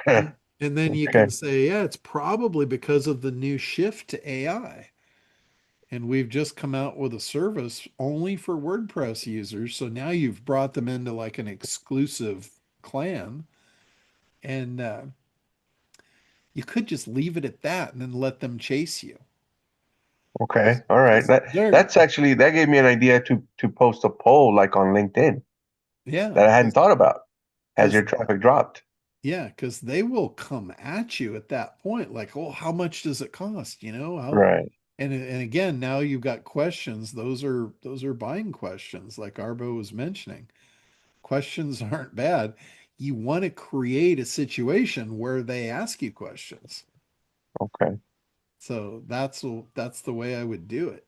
And then you Okay. can say, yeah, it's probably because of the new shift to AI. And we've just come out with a service only for WordPress users. So now you've brought them into like an exclusive clan. And you could just leave it at that and then let them chase you. Okay. All right. Because they're, That gave me an idea to post a poll like on LinkedIn yeah, that I hadn't thought about. Has because your traffic dropped? yeah, because they will come at you at that point, like, "Oh, how much does it cost?" How, Right. and again, now you've got questions. Those are buying questions, like Arbo was mentioning. Questions aren't bad. You want to create a situation where they ask you questions. Okay. So that's the way I would do it.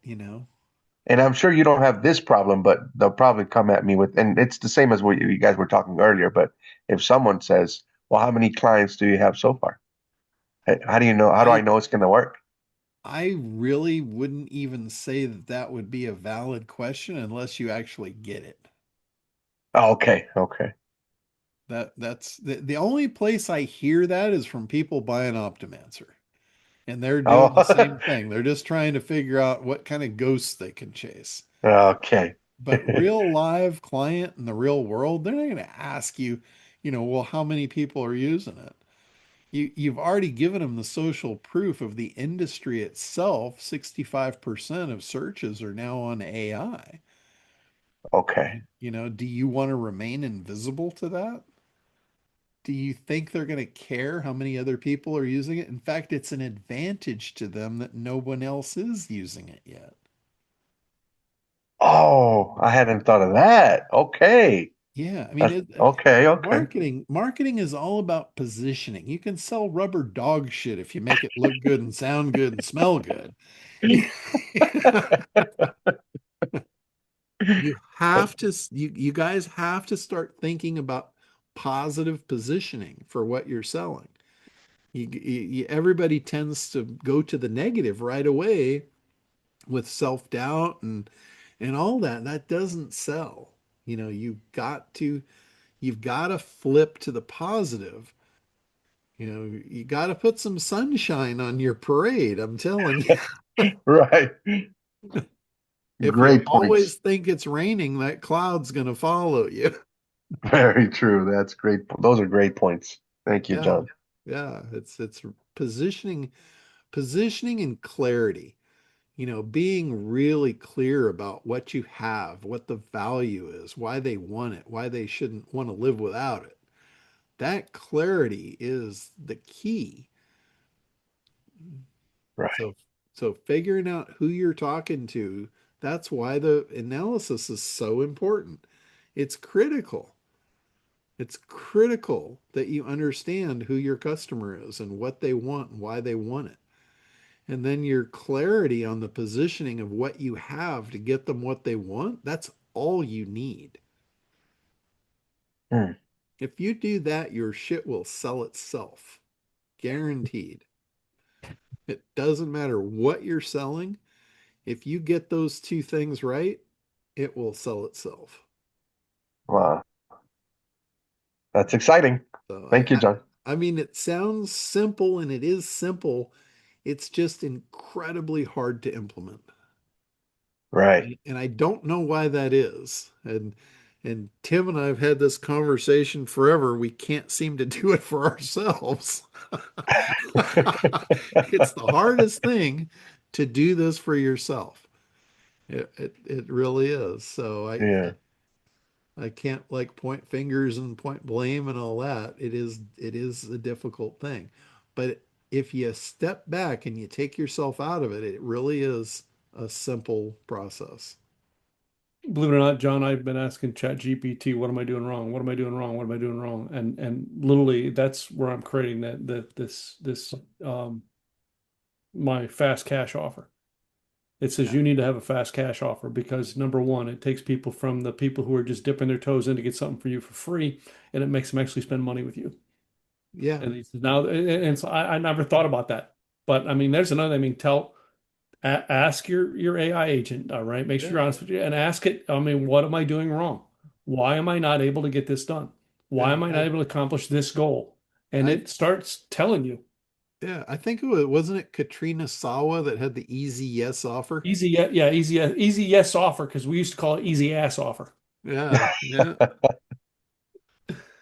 And I'm sure you don't have this problem, but they'll probably come at me with, and it's the same as what you guys were talking earlier. But if someone says, Well, how many clients do you have so far? How do you know? How do I I know it's going to work? I really wouldn't even say that that would be a valid question unless you actually get it. Oh, okay, okay. That's the only place I hear that is from people buying Optimancer. And they're doing the Oh, same thing. They're just trying to figure out what kind of ghosts they can chase. okay. But real live client in the real world, they're not going to ask you, well, how many people are using it? You've already given them the social proof of the industry itself. 65% of searches are now on AI. Okay. Do you want to remain invisible to that? Do you think they're going to care how many other people are using it? In fact, it's an advantage to them that no one else is using it yet. Oh, I hadn't thought of that. Okay. Yeah, I mean, That's okay, okay. marketing is all about positioning. You can sell rubber dog shit if you make it look good and sound good and smell good. You guys have to start thinking about positive positioning for what you're selling. Everybody tends to go to the negative right away with self-doubt and all that. That doesn't sell. You've got to flip to the positive. You got to put some sunshine on your parade, I'm telling you. Right. If you Great always points. think it's raining, that cloud's going to follow you. Very true. That's great. Those are great points. Thank you, Yeah. John. Yeah, it's positioning and clarity. Being really clear about what you have, what the value is, why they want it, why they shouldn't want to live without it. That clarity is the key. Right. So figuring out who you're talking to, that's why the analysis is so important. It's critical. It's critical that you understand who your customer is and what they want and why they want it. And then your clarity on the positioning of what you have to get them what they want, that's all you need. Hmm. If you do that, your shit will sell itself. Guaranteed. It doesn't matter what you're selling. If you get those two things right, it will sell itself. Wow. That's exciting. So Thank you, John. I mean, it sounds simple and it is simple. It's just incredibly hard to implement. Right. And I don't know why that is. And Tim and I have had this conversation forever. We can't seem to do it for ourselves. It's the hardest thing to do this for yourself. It really is. So Yeah. I can't like point fingers and point blame and all that. It is a difficult thing. But if you step back and you take yourself out of it, it really is a simple process. Believe it or not, John, I've been asking ChatGPT, what am I doing wrong? What am I doing wrong? What am I doing wrong? And literally that's where I'm creating this my fast cash offer. It says Yeah. you need to have a fast cash offer because number one, it takes people from the people who are just dipping their toes in to get something for you for free, and it makes them actually spend money with you. Yeah. And he says now, and so I never thought about that. But I mean, there's another. I mean, ask your AI agent, all right? Make sure Yeah. you're honest with you and ask it. I mean, what am I doing wrong? Why am I not able to get this done? Why Yeah. am I not I able to accomplish this goal? And I it starts telling you yeah, I think wasn't it Katrina Sawa that had the easy yes offer? easy, yeah, easy yes offer because we used to call it easy ass offer. Yeah. Yeah.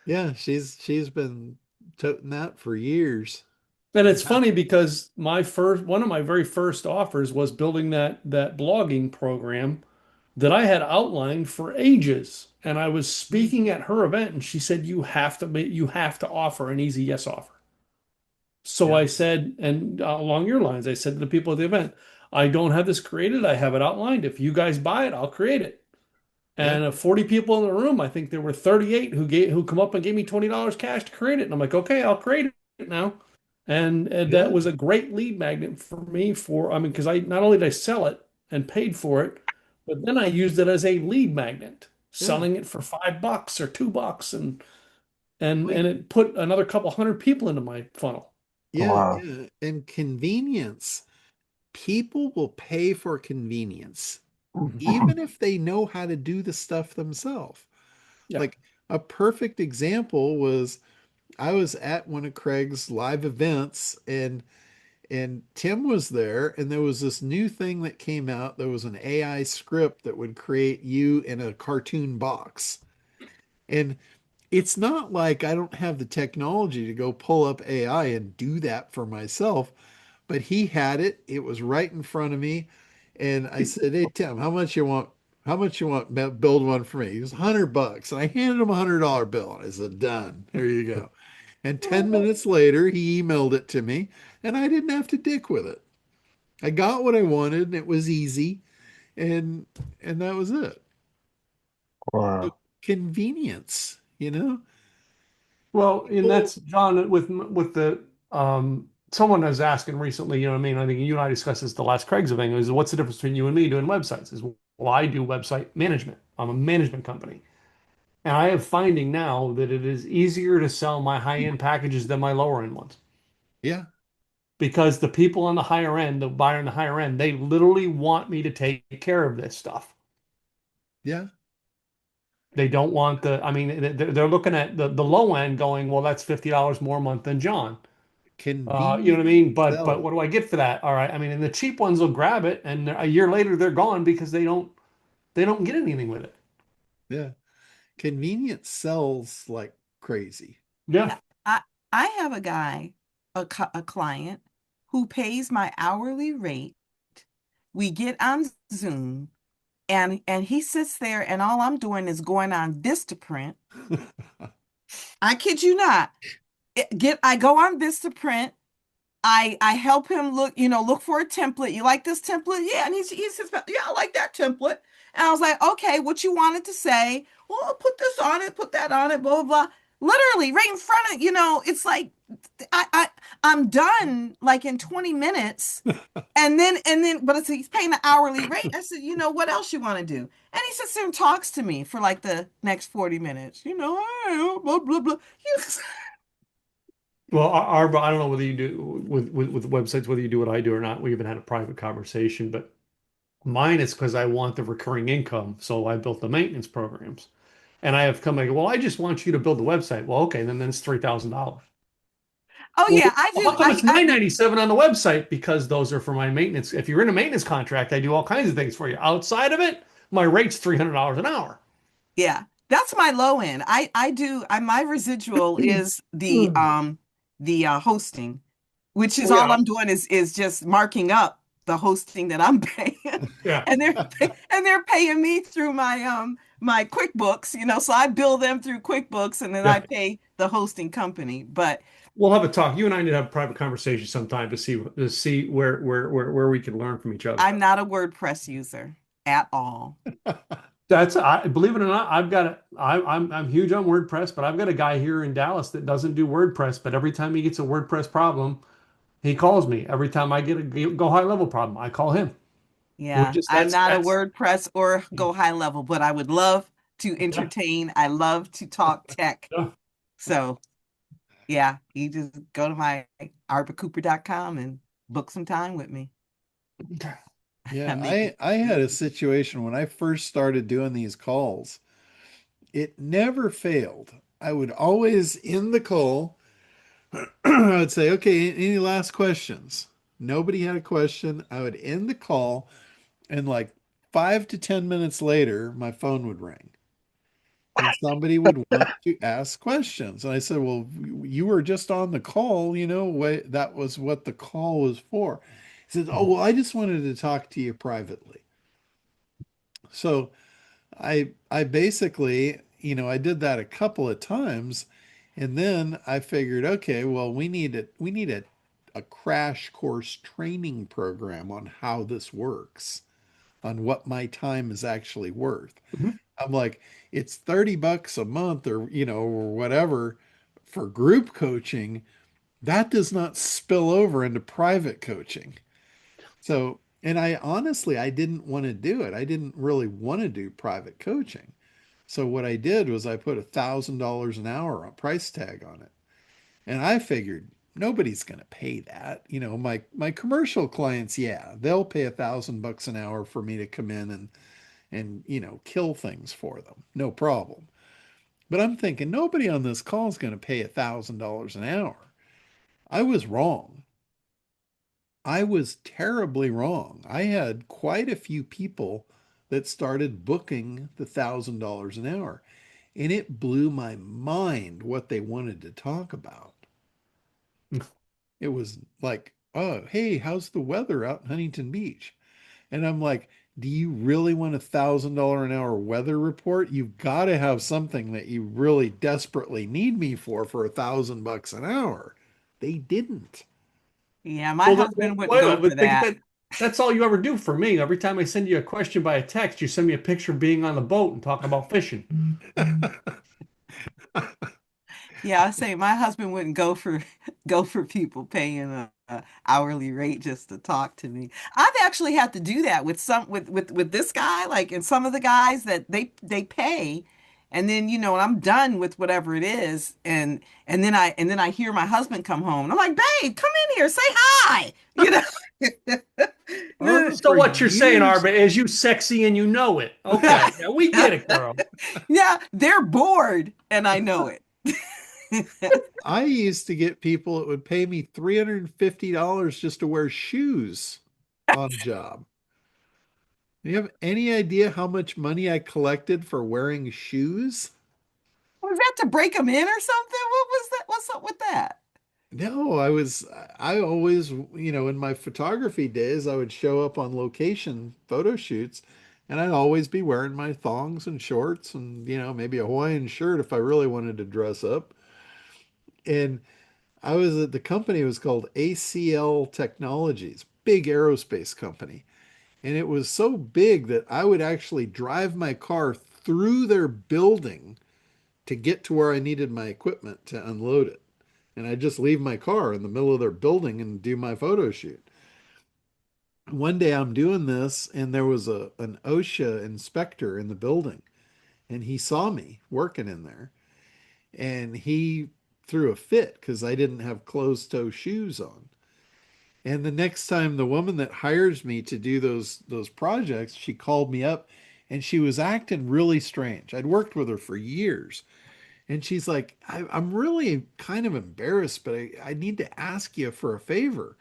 Yeah, she's been toting that for years. And it's Yeah. funny because one of my very first offers was building that blogging program that I had outlined for ages. And I was Mm. speaking at her event, and she said, you have to offer an easy yes offer." So Yeah. I said, and along your lines, I said to the people at the event, "I don't have this created. I have it outlined. If you guys buy it, I'll create it." Yeah. And 40 people in the room, I think there were 38 who come up and gave me $20 cash to create it. And I'm like, okay, I'll create it now. And that Yeah. was a great lead magnet for me I mean, because I not only did I sell it and paid for it, but then I used it as a lead magnet, Yeah. selling it for $5 or $2. And and it put another couple hundred people into my funnel. Yeah, Wow. yeah. And convenience, people will pay for convenience, even if they know how to do the stuff themselves. Yeah. Like a perfect example was I was at one of Craig's live events and Tim was there and there was this new thing that came out. There was an AI script that would create you in a cartoon box. And it's not like I don't have the technology to go pull up AI and do that for myself, but he had it. It was right in front of me. And I said, "Hey Tim, how much you want? How much you want? Build one for me." He was $100. And I handed him $100 bill. I said, "Done. Here you go." And 10 minutes later, he emailed it to me, and I didn't have to dick with it. I got what I wanted, and it was easy, and that was it. So Wow. convenience, you know? Well, and People, that's John with the someone was asking recently, you know what I mean? I think you and I discussed this the last Craig's thing is what's the difference between you and me doing websites? Is well, I do website management. I'm a management company. And I am finding now that it is easier to sell my high-end packages than my lower-end ones. yeah, Because the people on the higher end, the buyer on the higher end, they literally want me to take care of this stuff. yeah. They don't want I mean, they're looking at the low end going, well, that's $50 more a month than John. You know what I Convenience mean? But sells. what do I get for that? All right. I mean, and the cheap ones will grab it, and a year later they're gone because they don't get anything with it. Yeah. Convenience sells like crazy. Yeah. Yeah, I have a guy, a client who pays my hourly rate. We get on Zoom and he sits there and all I'm doing is going on Vistaprint. I kid you not. I go on Vistaprint. I help him look for a template. You like this template? Yeah. And he says, yeah, I like that template. And I was like, okay, what you wanted to say? Well, I'll put this on it, put that on it, blah, blah, blah. Literally right in front of, it's like I, I I'm done like in 20 minutes. But he's paying an hourly rate. I said, what else you want to do? And he sits there and talks to me for like the next 40 minutes, blah, blah, blah. Well, I don't know whether you do with websites, whether you do what I do or not. We haven't had a private conversation, but mine is because I want the recurring income. So I built the maintenance programs. And I have come like, well, I just want you to build the website. Well, okay, then it's $3,000. Oh Well, yeah, I how do. come it's 997 on the website? Because those are for my maintenance. If you're in a maintenance contract, I do all kinds of things for you. Outside of it, my rate's $300 an hour. Yeah, that's my low end. My residual is the hosting, which is Oh all yeah, I'm doing is just marking up the hosting that I'm paying. yeah, And they're paying me through my QuickBooks, so I bill them through QuickBooks and then I yeah. pay the hosting company. But We'll have a talk. You and I need to have a private conversation sometime to see where we can learn from each other. I'm not a WordPress user at all. I believe it or not, I'm huge on WordPress, but I've got a guy here in Dallas that doesn't do WordPress, but every time he gets a WordPress problem, he calls me. Every time I get a go high level problem, I call him. We Yeah, just I'm not a that's WordPress or go high level, but I would love to yeah, entertain. I love to talk tech. yeah. So yeah, you just go to my arborcooper.com and book some time with me. Okay. I Yeah, make I it I had a easy. situation when I first started doing these calls. It never failed. I would always end the call. I would say, "Okay, any last questions?" Nobody had a question. I would end the call, and like 5 to 10 minutes later, my phone would ring, and somebody would want to ask questions. And I said, "Well, you were just on the call. That was what the call was for." He said, "Oh, well, I just wanted to talk to you privately." So I basically, I did that a couple of times, and then I figured, okay, well, we need a crash course training program on how this works, on what my time is actually worth. Mhm. I'm like, it's $30 a month or whatever for group coaching. That does not spill over into private coaching. So, and I honestly, I didn't want to do it. I didn't really want to do private coaching. So what I did was I put $1,000 an hour on price tag on it. And I figured nobody's going to pay that. My commercial clients, yeah, they'll pay $1,000 an hour for me to come in and kill things for them. No problem. But I'm thinking nobody on this call is going to pay $1,000 an hour. I was wrong. I was terribly wrong. I had quite a few people that started booking the $1,000 an hour, and it blew my mind what they wanted to talk about. It was like, oh, hey, how's the weather out in Huntington Beach? And I'm like, do you really want $1,000 an hour weather report? You've got to have something that you really desperately need me for $1,000 an hour. They didn't. Yeah, my Well, husband wouldn't wait a go minute, for but think that. that that's all you ever do for me. Every time I send you a question by a text, you send me a picture of being on the boat and talking about fishing. Yeah, I say my husband wouldn't go for go for people paying a hourly rate just to talk to me. I've actually had to do that with some with this guy, like and some of the guys that they pay, and then when I'm done with whatever it is, and then I hear my husband come home, and I'm like, babe, come in here, say hi, Oh, So for what you're saying, years. Arba, is you sexy and you know it. Okay, yeah, we get it, girl. Yeah, they're bored, and I know it. I used to get people that would pay me $350 just to wear shoes on a job. Do you have any idea how much money I collected for wearing shoes? Was that to break them in or something? What was that? What's up with that? No, I always, in my photography days, I would show up on location photo shoots and I'd always be wearing my thongs and shorts and, maybe a Hawaiian shirt if I really wanted to dress up. And I was at the company was called ACL Technologies, big aerospace company. And it was so big that I would actually drive my car through their building to get to where I needed my equipment to unload it. And I'd just leave my car in the middle of their building and do my photo shoot. One day I'm doing this and there was an OSHA inspector in the building and he saw me working in there and he threw a fit because I didn't have closed toe shoes on. And the next time the woman that hires me to do those projects, she called me up and she was acting really strange. I'd worked with her for years. And she's like, I'm really kind of embarrassed, but I need to ask you for a favor.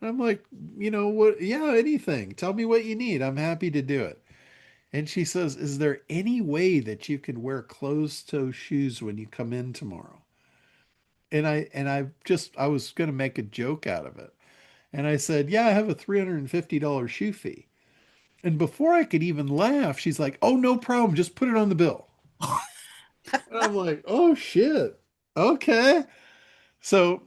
And I'm like, what? Yeah, anything. Tell me what you need. I'm happy to do it. And she says, is there any way that you could wear closed toe shoes when you come in tomorrow? And I was going to make a joke out of it. And I said, yeah, I have a $350 shoe fee. And before I could even laugh, she's like, oh, no problem. Just put it on the bill. And I'm like, oh, shit. Okay. So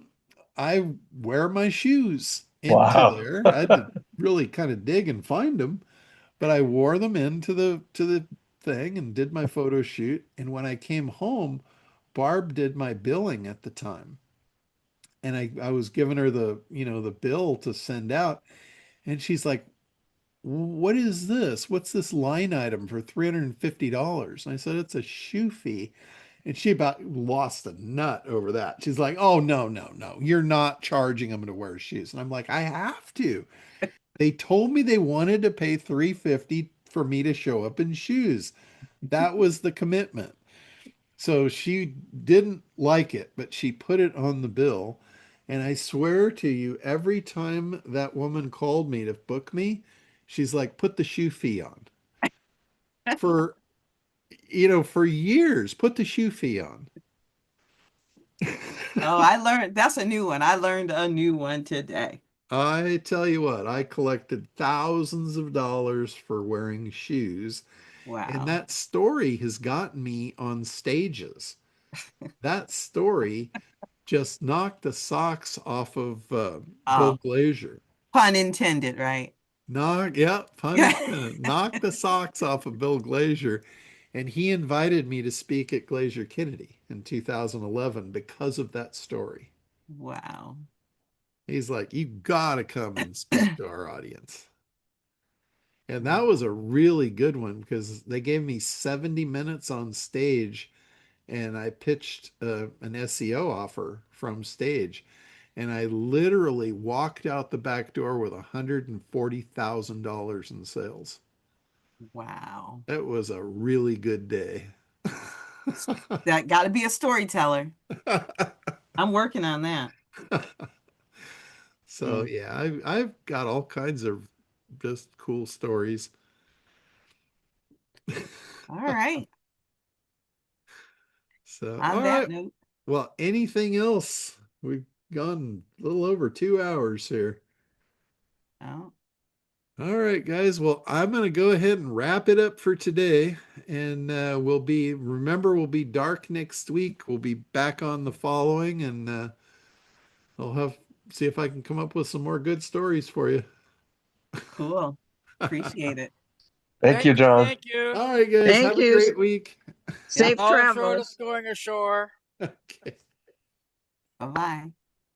I wear my shoes into Wow. there. I had to really kind of dig and find them, but I wore them into the thing and did my photo shoot. And when I came home, Barb did my billing at the time. And I was giving her the bill to send out. And she's like, what is this? What's this line item for $350? And I said, it's a shoe fee. And she about lost a nut over that. She's like, oh, no, no, no. You're not charging them to wear shoes. And I'm like, I have to. They told me they wanted to pay $350 for me to show up in shoes. That was the commitment. So she didn't like it, but she put it on the bill. And I swear to you, every time that woman called me to book me, she's like, put the shoe fee on. For, for years, put the shoe fee on. Oh, I learned that's a new one. I learned a new one today. I tell you what, I collected thousands of dollars for wearing shoes, and Wow. that story has gotten me on stages. That story just knocked the socks off of Bill Oh, Glazier. pun intended, right? Yeah, pun Yeah. intended. Knocked the socks off of Bill Glazier, and he invited me to speak at Glazier Kennedy in 2011 because of that story. Wow. He's like, you gotta come and speak to our audience. And that was a really good one because they gave me 70 minutes on stage and I pitched an SEO offer from stage. And I literally walked out the back door with $140,000 in sales. Wow. That was a really good day. That got to be a storyteller. I'm working on that. So yeah, I've got all kinds of just cool stories. All right. So On all that right. note, Well, anything else? We've gone a little over 2 hours here. oh, All right, guys. Well, I'm going to go ahead and wrap it up for today. And we'll be dark next week. We'll be back on the following, and I'll see if I can come up with some more good stories for you. cool. Appreciate it. Thank you, John. Thank you. All right, guys. Thank Have a you. great week. Safe All short travels. is going ashore. Okay. Bye-bye.